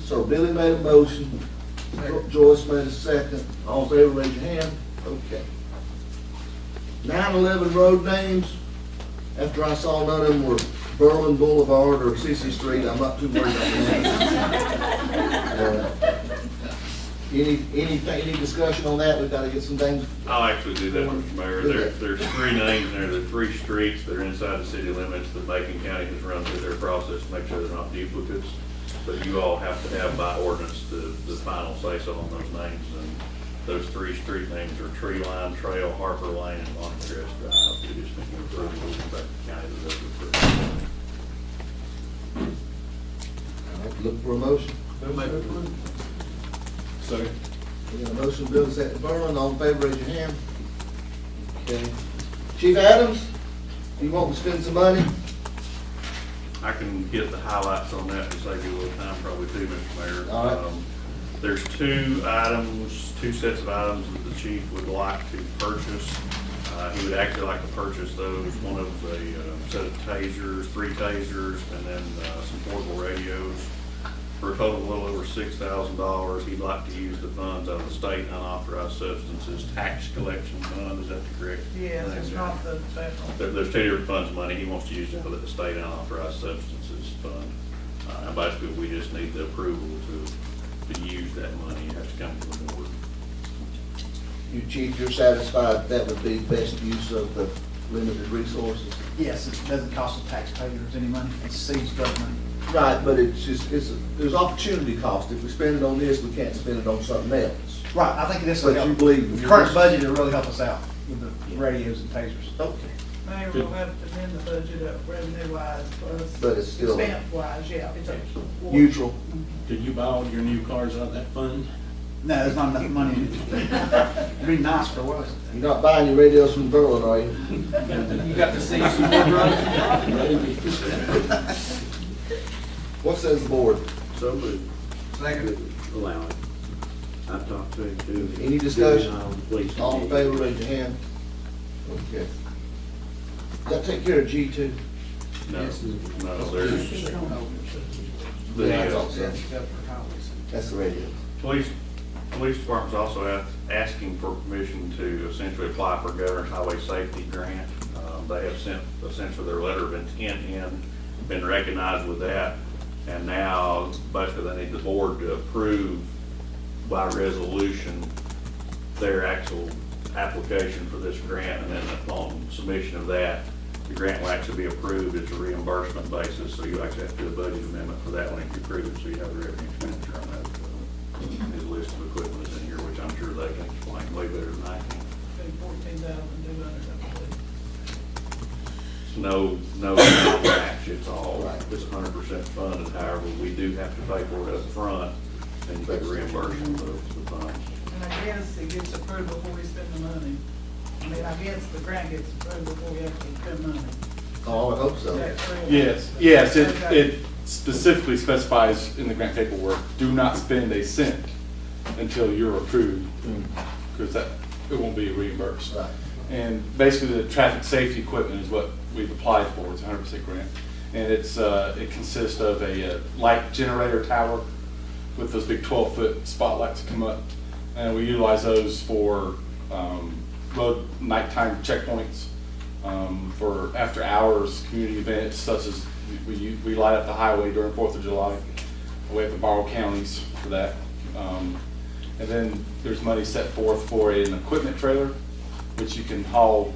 So Billy made a motion, Joyce made a second, all in favor, raise your hand. Okay. 9/11 road names, after I saw none of them were Berlin Boulevard or CC Street, I'm not too worried about that. Any discussion on that? We've got to get some things. I'll actually do that, Mr. Mayor. There's 3 names there, there's 3 streets that are inside the city limits that Macon County has run through their process to make sure they're not duplicates. But you all have to have by ordinance the final say-so on those names. And those 3 street names are Tree Line Trail, Harper Lane, and Montress Drive. We just need to approve it, we'll come back to county to approve. Look for a motion. Second. We got a motion, Bill, second, Berlin, all in favor, raise your hand. Okay. Chief Adams, you want to spend some money? I can get the highlights on that to save you a little time, probably too, Mr. Mayor. All right. There's 2 items, 2 sets of items that the chief would like to purchase. He would actually like to purchase those. One of them's a set of tasers, 3 tasers, and then some portable radios for a total of a little over $6,000. He'd like to use the funds out of the state unauthorized substances tax collection fund. Is that correct? Yes, it's not the federal. There's 2 different funds of money. He wants to use it for the state unauthorized substances fund. And basically, we just need the approval to use that money. It has to come from the board. You, Chief, you're satisfied that would be the best use of the limited resources? Yes, it doesn't cost the taxpayers any money, it saves government. Right, but it's just, there's opportunity cost. If we spend it on this, we can't spend it on something else. Right, I think this But will help. you believe- The current budget will really help us out with the radios and tasers. Okay. Mayor, we'll have to amend the budget up revenue-wise plus. But it's still- Expense-wise, yeah. It's a- Neutral. Did you buy all your new cars out of that fund? No, there's not enough money in it. It'd be nice if there was. You're not buying your radios from Berlin, are you? You got the seats you want, What says the board? So moved. Second. Allow it. I've talked to him too. Any discussion? Please. All in favor, raise your hand. Okay. Does that take care of G2? No, no, there's, That's the radio. Police department's also asking for permission to essentially apply for governor's highway safety grant. They have sent essentially their letter of intent in, been recognized with that, and now basically they need the board to approve by resolution their actual application for this grant, and then upon submission of that, the grant will actually be approved. It's a reimbursement basis, so you actually have to do a budget amendment for that one if you approve it, so you have the revenue expenditure on that. His list of equipment is in here, which I'm sure they can explain way better than I can. 14,200, I believe. No match, it's all, it's 100% funded. However, we do have to pay for it up front, and you pay the reimbursement of the funds. And I guess it gets approved before we spend the money. I mean, I guess the grant gets approved before we actually spend money. Oh, I hope so. That's correct. Yes, Okay. it specifically specifies in the grant paperwork, do not spend a cent until you're approved, because that, it won't be reimbursed. Right. And basically, the traffic safety equipment is what we've applied for, it's a 100% grant. And it's, it consists of a light generator tower with those big 12-foot spotlights that come up. And we utilize those for road nighttime checkpoints, for after hours community events such as we light up the highway during 4th of July. We have to borrow counties for that. And then there's money set forth for an equipment trailer, which you can haul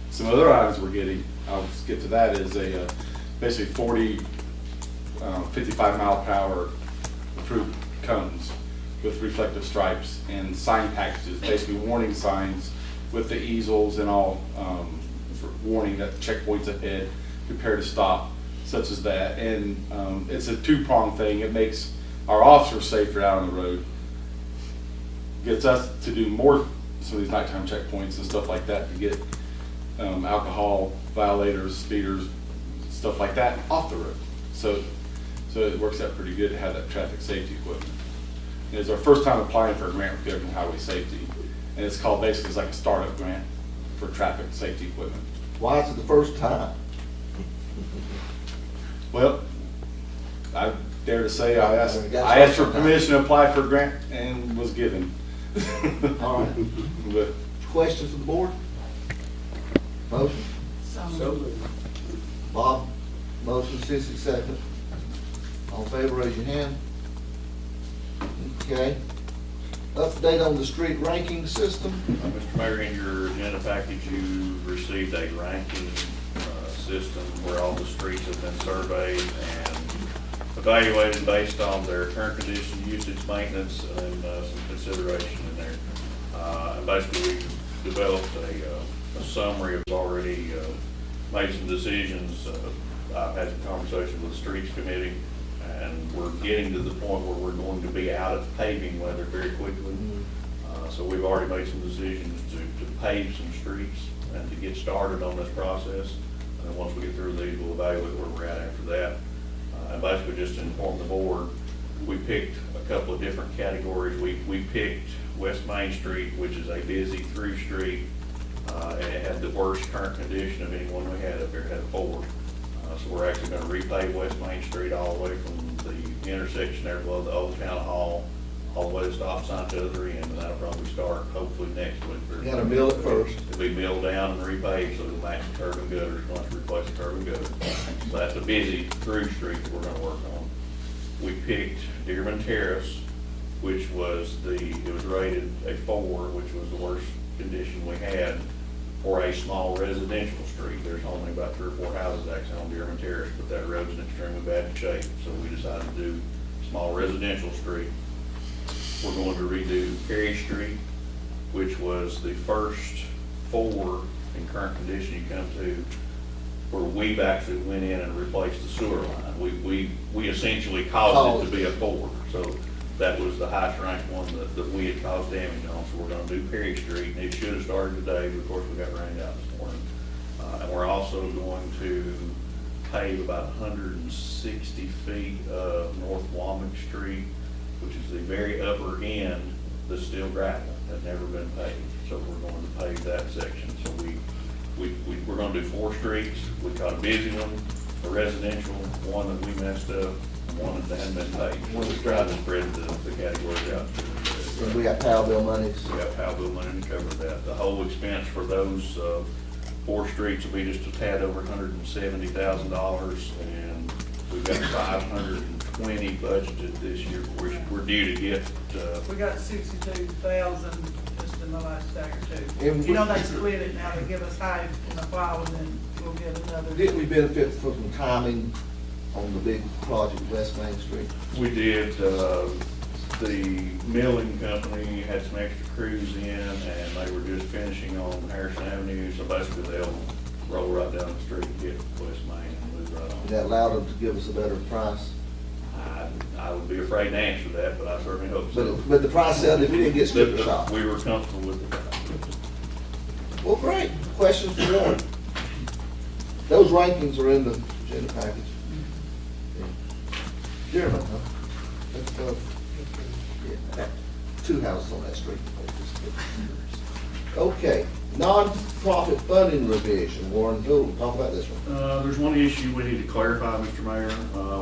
some other items we're getting. I'll just get to that, is a basically 40, 55 mile per hour approved cones with reflective stripes and sign packages, basically warning signs with the easels and all, for warning that checkpoints ahead, prepare to stop, such as that. And it's a two-pronged thing. It makes our officers safer out on the road, gets us to do more some of these nighttime checkpoints and stuff like that to get alcohol violators, speeders, stuff like that off the road. So it works out pretty good to have that traffic safety equipment. And it's our first time applying for a grant with Government Highway Safety, and it's called, basically, it's like a startup grant for traffic safety equipment. Why is it the first time? Well, I dare to say I asked for permission to apply for a grant and was given. All right. But, questions from the board? Motion? So moved. Bob, motion, Sissy, second. All in favor, raise your hand. Okay. Update on the street ranking system. Mr. Mayor, in your agenda package, you received a ranking system where all the streets have been surveyed and evaluated based on their current condition, usage, maintenance, and some consideration in there. And basically, we developed a summary of already made some decisions. I've had some conversation with the streets committee, and we're getting to the point where we're going to be out of paving weather very quickly. So we've already made some decisions to pave some streets and to get started on this process. And then once we get through these, we'll evaluate where we're at after that. And basically, just to inform the board, we picked a couple of different categories. We picked West Main Street, which is a busy through street, and it had the worst current condition of any one we had up there. It had 4. So we're actually going to repave West Main Street all the way from the intersection there below the old town hall, all the way to the stop sign to the other end, and that'll probably start hopefully next week. You gotta mill it first. It'll be milled down and repaved, so it'll match the curb and gutters once we replace the curb and gutter. So that's a busy through street that we're gonna work on. We picked Dearman Terrace, which was it was rated a 4, which was the worst condition we had for a small residential street. There's only about 3 or 4 houses actually on Dearman Terrace, but that road's in extremely bad shape, so we decided to do small residential street. We're going to redo Perry Street, which was the first 4 in current condition you come to, where we've actually went in and replaced the sewer line. We essentially caused it to be a 4, so that was the highest ranked one that we had caused damage on. So we're going to do Perry Street, and it should have started today, but of course we got rained out this morning. And we're also going to pave about 160 feet of North Womack Street, which is the very upper end that's still gravel, has never been paved. So we're going to pave that section. So we're going to do 4 streets. We caught a busy one, a residential, one that we messed up, and one that hadn't been paved. We're just trying to spread the categories out. And we got PAL bill monies. We got PAL bill money to cover that. The whole expense for those 4 streets will be just a tad over $170,000, and we've got 520 budgeted this year. We're due to get. We got 62,000 just in the last stack or 2. And You know, they split it now. They give us half in the fall, and then we'll get another. Didn't we benefit from some timing on the big project, West Main Street? We did. The milling company had some extra crews in, and they were just finishing on Harrison Avenue, so basically they'll roll right down the street, get West Main, and move right on. And that allowed them to give us a better price? I would be afraid to answer that, but I certainly hope so. But the price sounded, we didn't get sticker But shock. we were comfortable with the price. Well, great. Questions for Warren? Those rankings are in the agenda package. Jeremy, huh? That's, yeah, two houses on that street. Okay, non-profit funding revision. Warren, Bill, talk about this one. There's one issue we need to clarify, Mr. Mayor.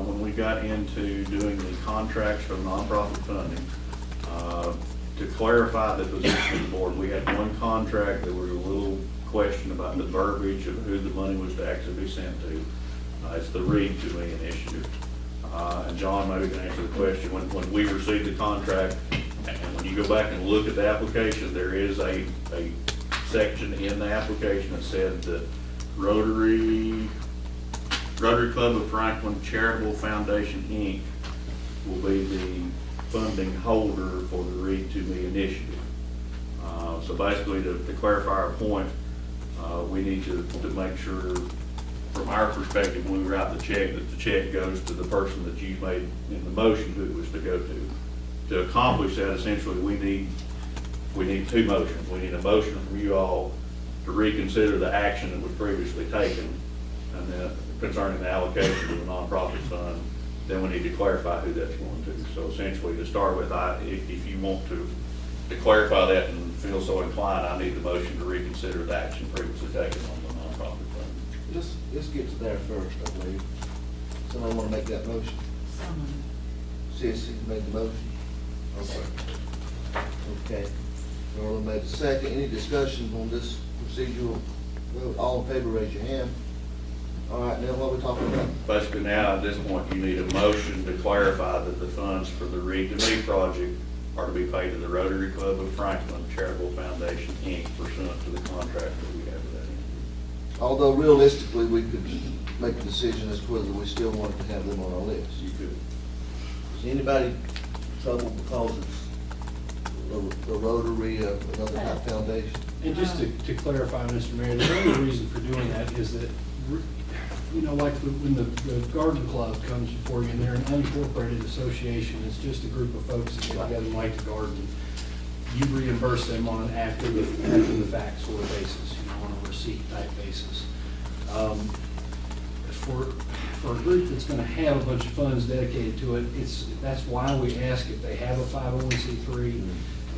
When we got into doing the contracts for nonprofit funding, to clarify the position of the board, we had one contract, there was a little question about the verbiage of who the money was to actually be sent to. It's the Read to Me initiative. And John maybe can answer the question. When we received the contract, and when you go back and look at the application, there is a section in the application that said the Rotary Club of Franklin Charitable Foundation, Inc. will be the funding holder for the Read to Me initiative. So basically, to clarify our point, we need to make sure, from our perspective, when we write the check, that the check goes to the person that you made in the motion who it was to go to. To accomplish that, essentially, we need two motions. We need a motion from you all to reconsider the action that was previously taken, and then concerning the allocation to the nonprofit fund, then we need to clarify who that's going to. So essentially, to start with, if you want to clarify that and feel so inclined, I need the motion to reconsider the action previously taken on the nonprofit fund. Let's get to there first, I believe. Somebody want to make that motion? Sissy made the motion? Okay. Okay. Norland made the second. Any discussion on this procedural vote? All in favor, raise your hand. All right, now what are we talking about? Basically now, at this point, you need a motion to clarify that the funds for the Read to Me project are to be paid to the Rotary Club of Franklin Charitable Foundation, Inc. pursuant to the contract that we have with that entity. Although realistically, we could make a decision as to whether we still wanted to have them on our list. You could. Is anybody troubled because it's the Rotary, another type foundation? And just to clarify, Mr. Mayor, the only reason for doing that is that, you know, like when the garden club comes before you and they're an unincorporated association, it's just a group of folks that get together and like to garden. You reimburse them on an after the fact sort of basis, you know, on a receipt type basis. For a group that's gonna have a bunch of funds dedicated to it, that's why we ask if they have a 501c3,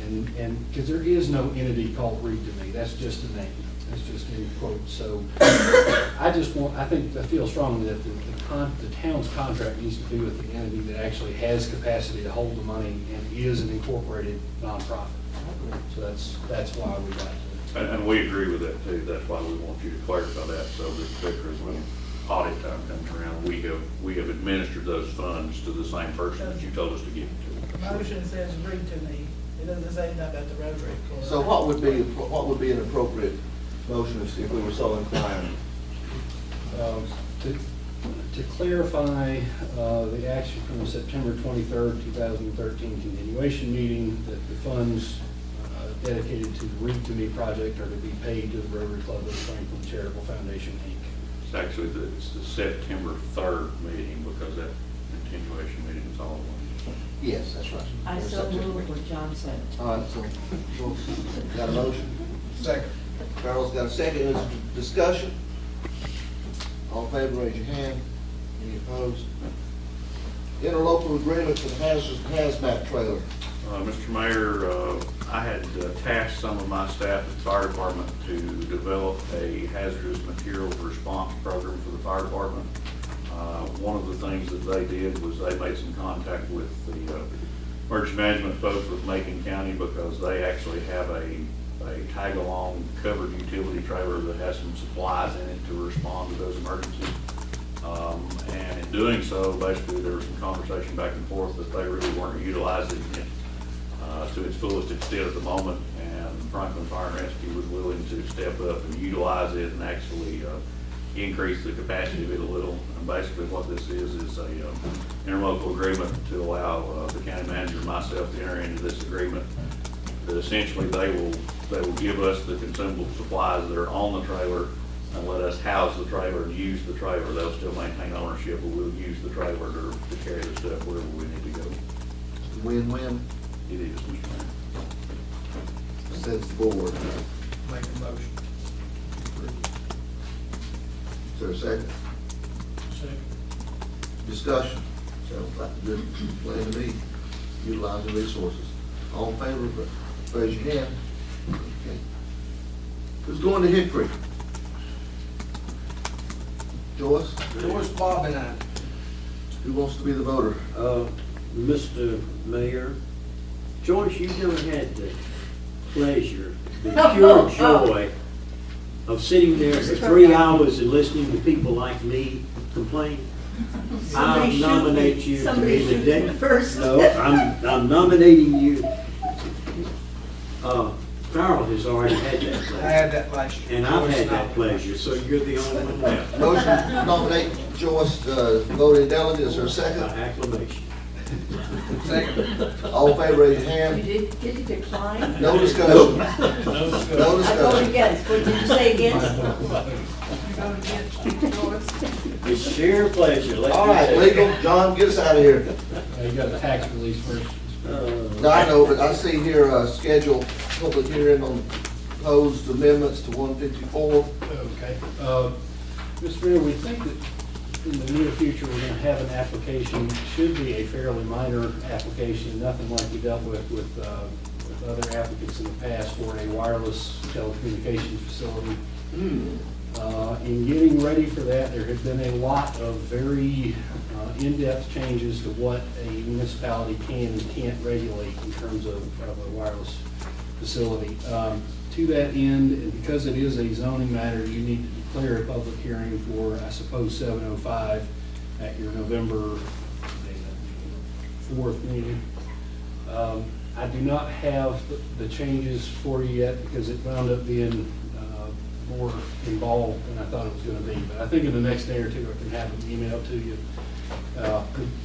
and because there is no entity called Read to Me, that's just a name, that's just in quotes. So I feel strongly that the town's contract needs to be with the entity that actually has capacity to hold the money and is an incorporated nonprofit. So that's why we got to. And we agree with that too. That's why we want you to clarify that, so that particularly when audit time comes around, we have administered those funds to the same person that you told us to give it to. The motion says Read to Me. It doesn't say anything about the Rotary Club. So what would be an appropriate motion if we were so inclined? To clarify the action from the September 23rd, 2013 continuation meeting, that the funds dedicated to the Read to Me project are to be paid to the Rotary Club of Franklin Charitable Foundation, Inc. It's actually it's the September 3rd meeting, because that continuation meeting is all one. Yes, that's right. I so move what John said. All right, so got a motion? Second. Carol's got a second. Is there discussion? All in favor, raise your hand. Any opposed? Interlocal agreement for the hazmat trailer. Mr. Mayor, I had tasked some of my staff at the fire department to develop a hazardous materials response program for the fire department. One of the things that they did was they made some contact with the emergency management folks with Macon County, because they actually have a tag-along covered utility trailer that has some supplies in it to respond to those emergencies. And in doing so, basically there was some conversation back and forth that they really weren't utilizing it to its fullest extent at the moment, and Franklin Fire and Rescue was willing to step up and utilize it and actually increase the capacity of it a little. And basically what this is a interlocal agreement to allow the county manager and myself to enter into this agreement. That essentially they will give us the consumable supplies that are on the trailer, and let us house the trailer and use the trailer. They'll still maintain ownership, but we'll use the trailer to carry the stuff wherever we need to go. Win-win, It is, Mr. Mayor. says the board. Make a motion. Is there a second? Second. Discussion. Sounds like a good plan to me, utilizing resources. All in favor, raise your hand. Okay. Who's going to Hickory? Joyce? Joyce, Bob, and I. Who wants to be the voter? Mr. Mayor, Joyce, you've never had the pleasure, the Oh, pure joy of sitting there for 3 hours and listening to people like me complain. I nominate you to be the deputy. No, I'm nominating you. Farrell has already had that pleasure. I had that last year. And I've had that pleasure, so you're the only one left. Motion to nominate Joyce, voting delegate. Is there a second? Acclamation. Second. All in favor, raise your hand. You did you decline? No discussion. No No discussion. I voted discussion. against. What did you say against? You voted against Joyce. It's sheer pleasure. Let All me right, say legal, that. John, get us out of here. You got the tax release first. No, I know, but I see here, schedule public hearing on proposed amendments to 154. Okay. Mr. Mayor, we think that in the near future, we're gonna have an application, should be a fairly minor application, nothing like we dealt with other applicants in the past for a wireless telecommunications facility. In getting ready for that, there have been a lot of very in-depth changes to what a municipality can and can't regulate in terms of a wireless facility. To that end, and because it is a zoning matter, you need to declare a public hearing for, I suppose, 7:05 at your November 4th meeting. I do not have the changes for you yet because it wound up being more involved than I thought it was going to be. But I think in the next day or two, I can have them emailed to you.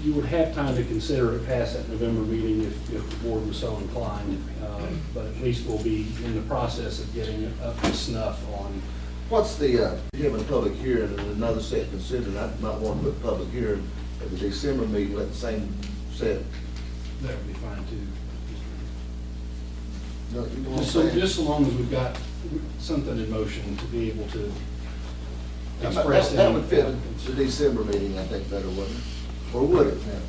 You would have time to consider it past that November meeting if the board was so inclined. But at least we'll be in the process of getting it up to snuff on. What's the, having a public hearing and another set considered? I might want to put public hearing at the December meeting, let the same set. That would be fine too. No, you know what I'm Just saying? so long as we've got something in motion to be able to That express. that any would fit applicants. the December meeting, I think, better, wouldn't it? Or would it, now?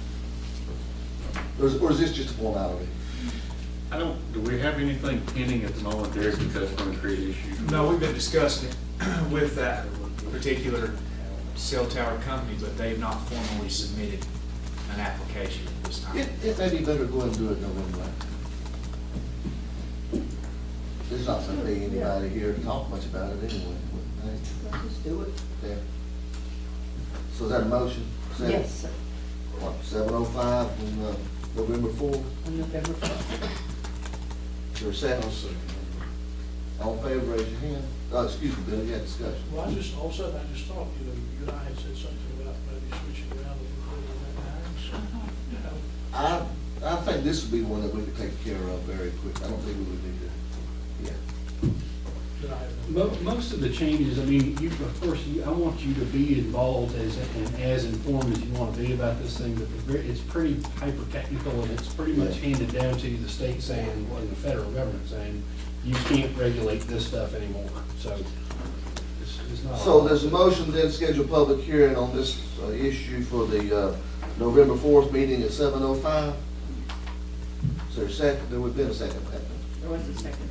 Or is this just a formality? Do we have anything pending at the moment, Derek, that's going to create issues? No, we've been discussing it with that particular cell tower company, but they've not formally submitted an application at this time. It may be better to go ahead and do it in November. There's not going to be anybody here to talk much about it anyway. Let's just do it. Yeah. So is that a motion? Yes, sir. What, 7:05 on November 4th? On November 4th. Is there a second? All in favor, raise your hand. Oh, excuse me, Bill, you had discussion. Well, I just thought, you and I had said something about maybe switching around a little bit on that time, so, I think this would be one that we could take care of very quick. I don't think we would need to, yeah. Most of the changes, I mean, of course, I want you to be involved and as informed as you want to be about this thing, but it's pretty hyper-technical, and it's pretty much handed down to you, the state saying, and the federal government saying, you can't regulate this stuff anymore, so it's not. So there's a motion then schedule public hearing on this issue for the November 4th meeting at 7:05. Is there a second? There would have been a second. There was a second.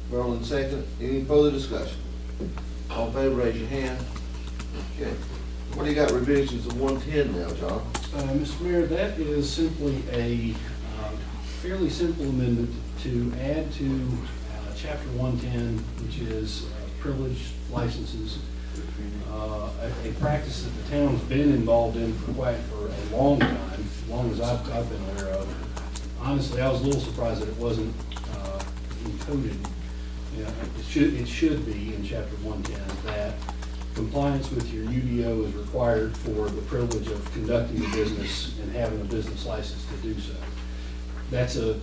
Merlin second. Any further discussion? All in favor, raise your hand. Okay. What do you got revisions of 110 now, John? Mr. Mayor, that is simply a fairly simple amendment to add to Chapter 110, which is privileged licenses, a practice that the town's been involved in for a long time, as long as I've been aware of. Honestly, I was a little surprised that it wasn't encoded. Yeah, it should be in Chapter 110 that compliance with your UDO is required for the privilege of conducting a business and having a business license to do so. That's a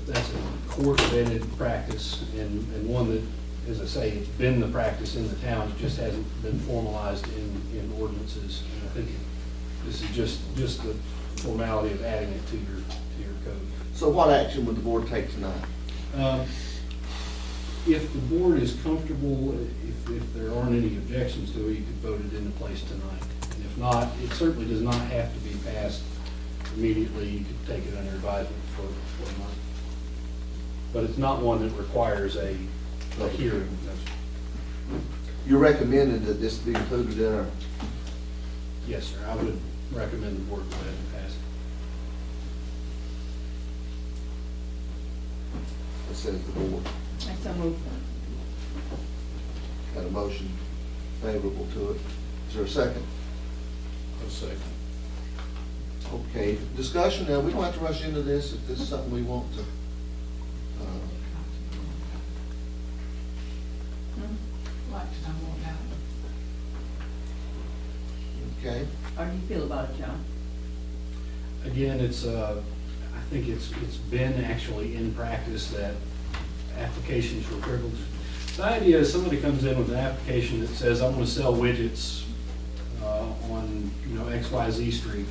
court-vetted practice and one that as I say, it's been the practice in the town, it just hasn't been formalized in ordinances. And I think this is just the formality of adding it to your code. So what action would the board take tonight? If the board is comfortable, if there aren't any objections to it, you could vote it into place tonight. And if not, it certainly does not have to be passed immediately. You could take it under advisement for a month. But it's not one that requires a hearing. You're recommending that this be included in our, Yes, sir. I would recommend the board go ahead and pass it. it says the board, I so move. got a motion favorable to it. Is there a second? A second. Okay, discussion, now, we don't have to rush into this if this is something we want to. Like to know more about it. Okay, How do you feel about it, John? Again, it's, I think it's been actually in practice that applications for privilege. The idea is somebody comes in with an application that says, I want to sell widgets on, XYZ Street.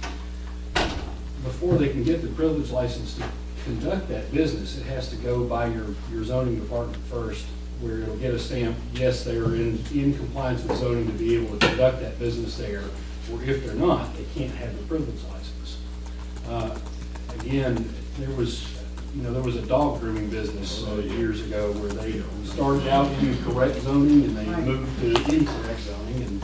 Before they can get the privilege license to conduct that business, it has to go by your zoning department first, where it'll get a stamp, yes, they are in compliance with zoning to be able to conduct that business there, or if they're not, they can't have the privilege license. Again, there was a dog grooming business years ago where they started out in correct zoning and they moved to incorrect zoning, and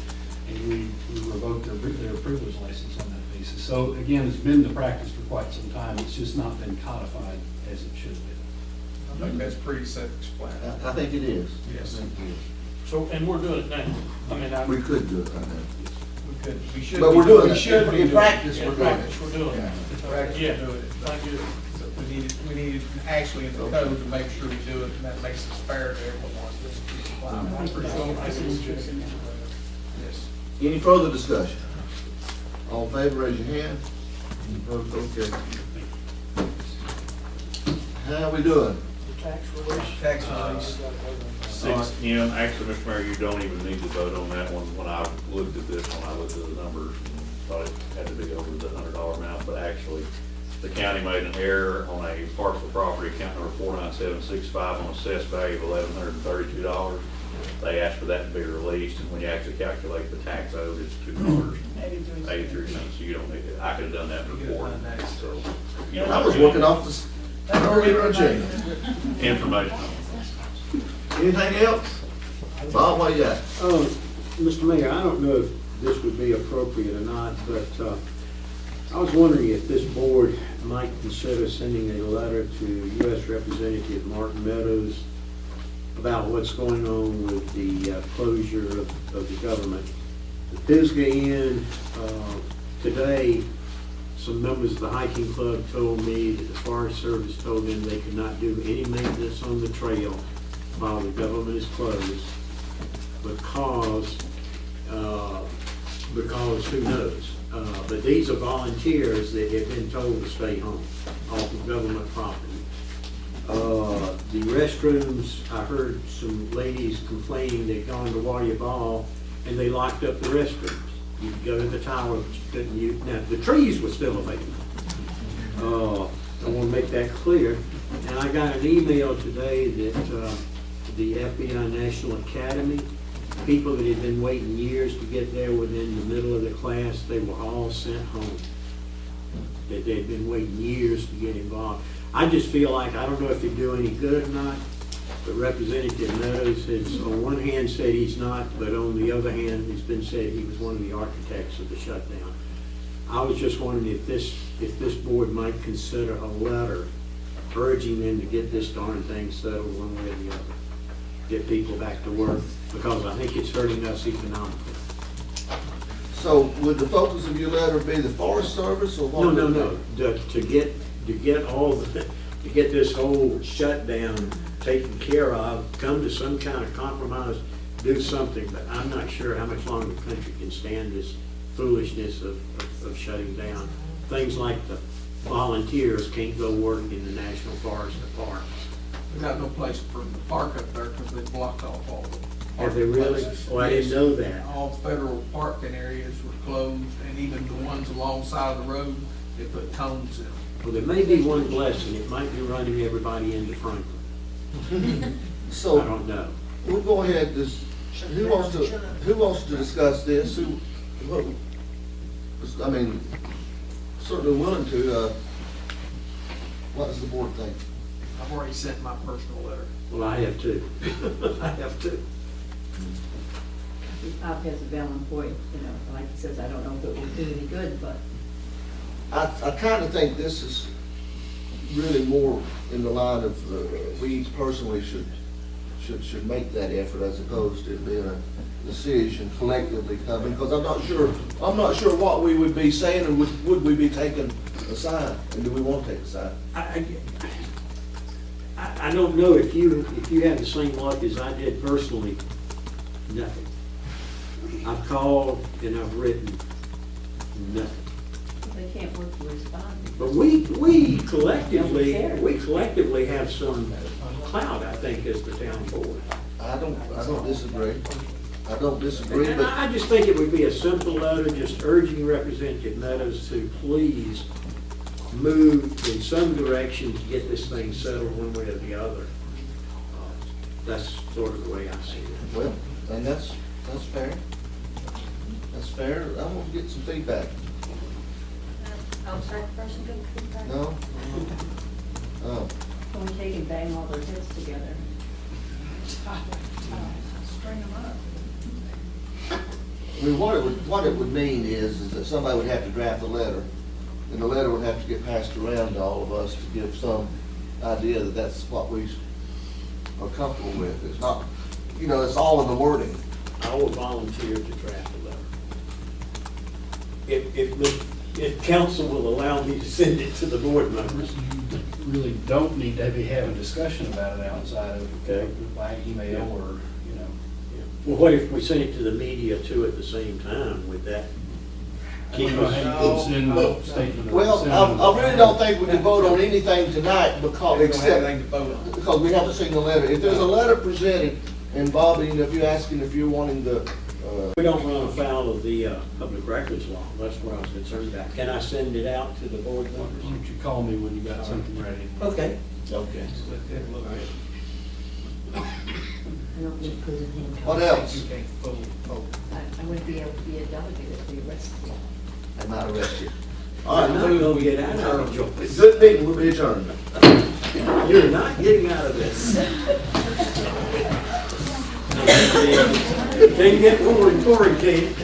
we revoked their privilege license on that basis. So again, it's been the practice for quite some time. It's just not been codified as it should be. I think that's pretty self-explanatory. I think it is. Yes. I think it is. So, and we're doing it now. I mean, We could do it right now. We could, we should. But be we're doing we it. should be In doing practice, it. we're In doing it. practice, we're doing it. In practice, Yeah. we're doing it. Thank you. So we need actually in the code to make sure we do it, and that makes it fair to everyone. I'm pretty sure I see what you're saying. Yes. Any further discussion? All in favor, raise your hand. Opposed, okay. How we doing? Tax release. Tax release. Actually, Mr. Mayor, you don't even need to vote on that one. When I looked at this, when I looked at the numbers, and thought it had to be over the $100 amount, but actually, the county made an error on a parcel property, account number 49765, on assessed value of $1,132. They asked for that to be released, and when you actually calculate the tax owed, it's $2.83. So you don't need it. I could have done that before. So you don't I have was to- working off this earlier agenda. information. Anything else? Bob, what you got? Mr. Mayor, I don't know if this would be appropriate or not, but I was wondering if this board might consider sending a letter to U.S. Representative Martin Meadows about what's going on with the closure of the government. The Pisgah Inn, today, some members of the hiking club told me that the Forest Service told them they could not do any maintenance on the trail while the government is closed because who knows? But these are volunteers that have been told to stay home off of government property. The restrooms, I heard some ladies complaining they'd gone to Warrior Ball and they locked up the restrooms. You could go to the tower, but you couldn't use, now the trees were still available. I want to make that clear. And I got an email today that the FBI National Academy, people that had been waiting years to get there within the middle of the class, they were all sent home. That they'd been waiting years to get involved. I just feel like, I don't know if they do any good or not, but Representative Meadows has on one hand said he's not, but on the other hand, it's been said he was one of the architects of the shutdown. I was just wondering if this board might consider a letter urging them to get this darn thing settled one way or the other. Get people back to work, because I think it's hurting us economically. So would the focus of your letter be the Forest Service or what? No. To get this whole shutdown taken care of, come to some kind of compromise, do something, but I'm not sure how much longer the country can stand this foolishness of shutting down. Things like the volunteers can't go work in the National Forest or parks. They got no place for them to park up there because they blocked off all the. Have they really? Oh, I didn't know that. All the federal parking areas were closed, and even the ones alongside the road, they put cones in them. Well, there may be one blessing. It might be running everybody into Franklin. So. I don't know. We'll go ahead, who wants to discuss this? I mean, certainly willing to, what does the board think? I've already sent my personal letter. Well, I have too. I have too. Bob has a valid point, you know, like he says, I don't know if it will do any good, but. I kind of think this is really more in the line of, we each personally should make that effort as opposed to it being a decision collectively coming, because I'm not sure what we would be saying, and would we be taking a side, and do we want to take a side? I don't know if you have the same luck as I did personally. Nothing. I've called and I've written nothing. They can't work to respond. But we collectively have some clout, I think, as the town board. I don't disagree. I don't disagree, And but I just think it would be a simple letter just urging Representative Meadows to please move in some direction to get this thing settled one way or the other. That's sort of the way I see it. well, and that's fair. That's fair. I want to get some feedback. Outside person give feedback? No? Oh. Don't take and bang all their heads together. String them up. I mean, what it would mean is that somebody would have to draft a letter, and the letter would have to get passed around to all of us to give some idea that that's what we are comfortable with. It's not, it's all in the wording. I will volunteer to draft a letter. If council will allow me to send it to the board members. You really don't need to be having discussion about it outside of by email or, Well, what if we send it to the media too at the same time? Would that keep us? Well, I really don't think we can vote on anything tonight because we have to see the letter. If there's a letter presented, and Bobby, if you're asking if you're wanting the. We don't run afoul of the public records law. That's what I was concerned about. Can I send it out to the board members? Why don't you call me when you got something ready? Okay. Okay. I don't need prison handcuffs. What else? I wouldn't be able to be a delegate if we arrested you. I might arrest you. All right, now we're going to get out of it. Good meeting, we'll be adjourned. You're not getting out of this. Can't get forward, Kate.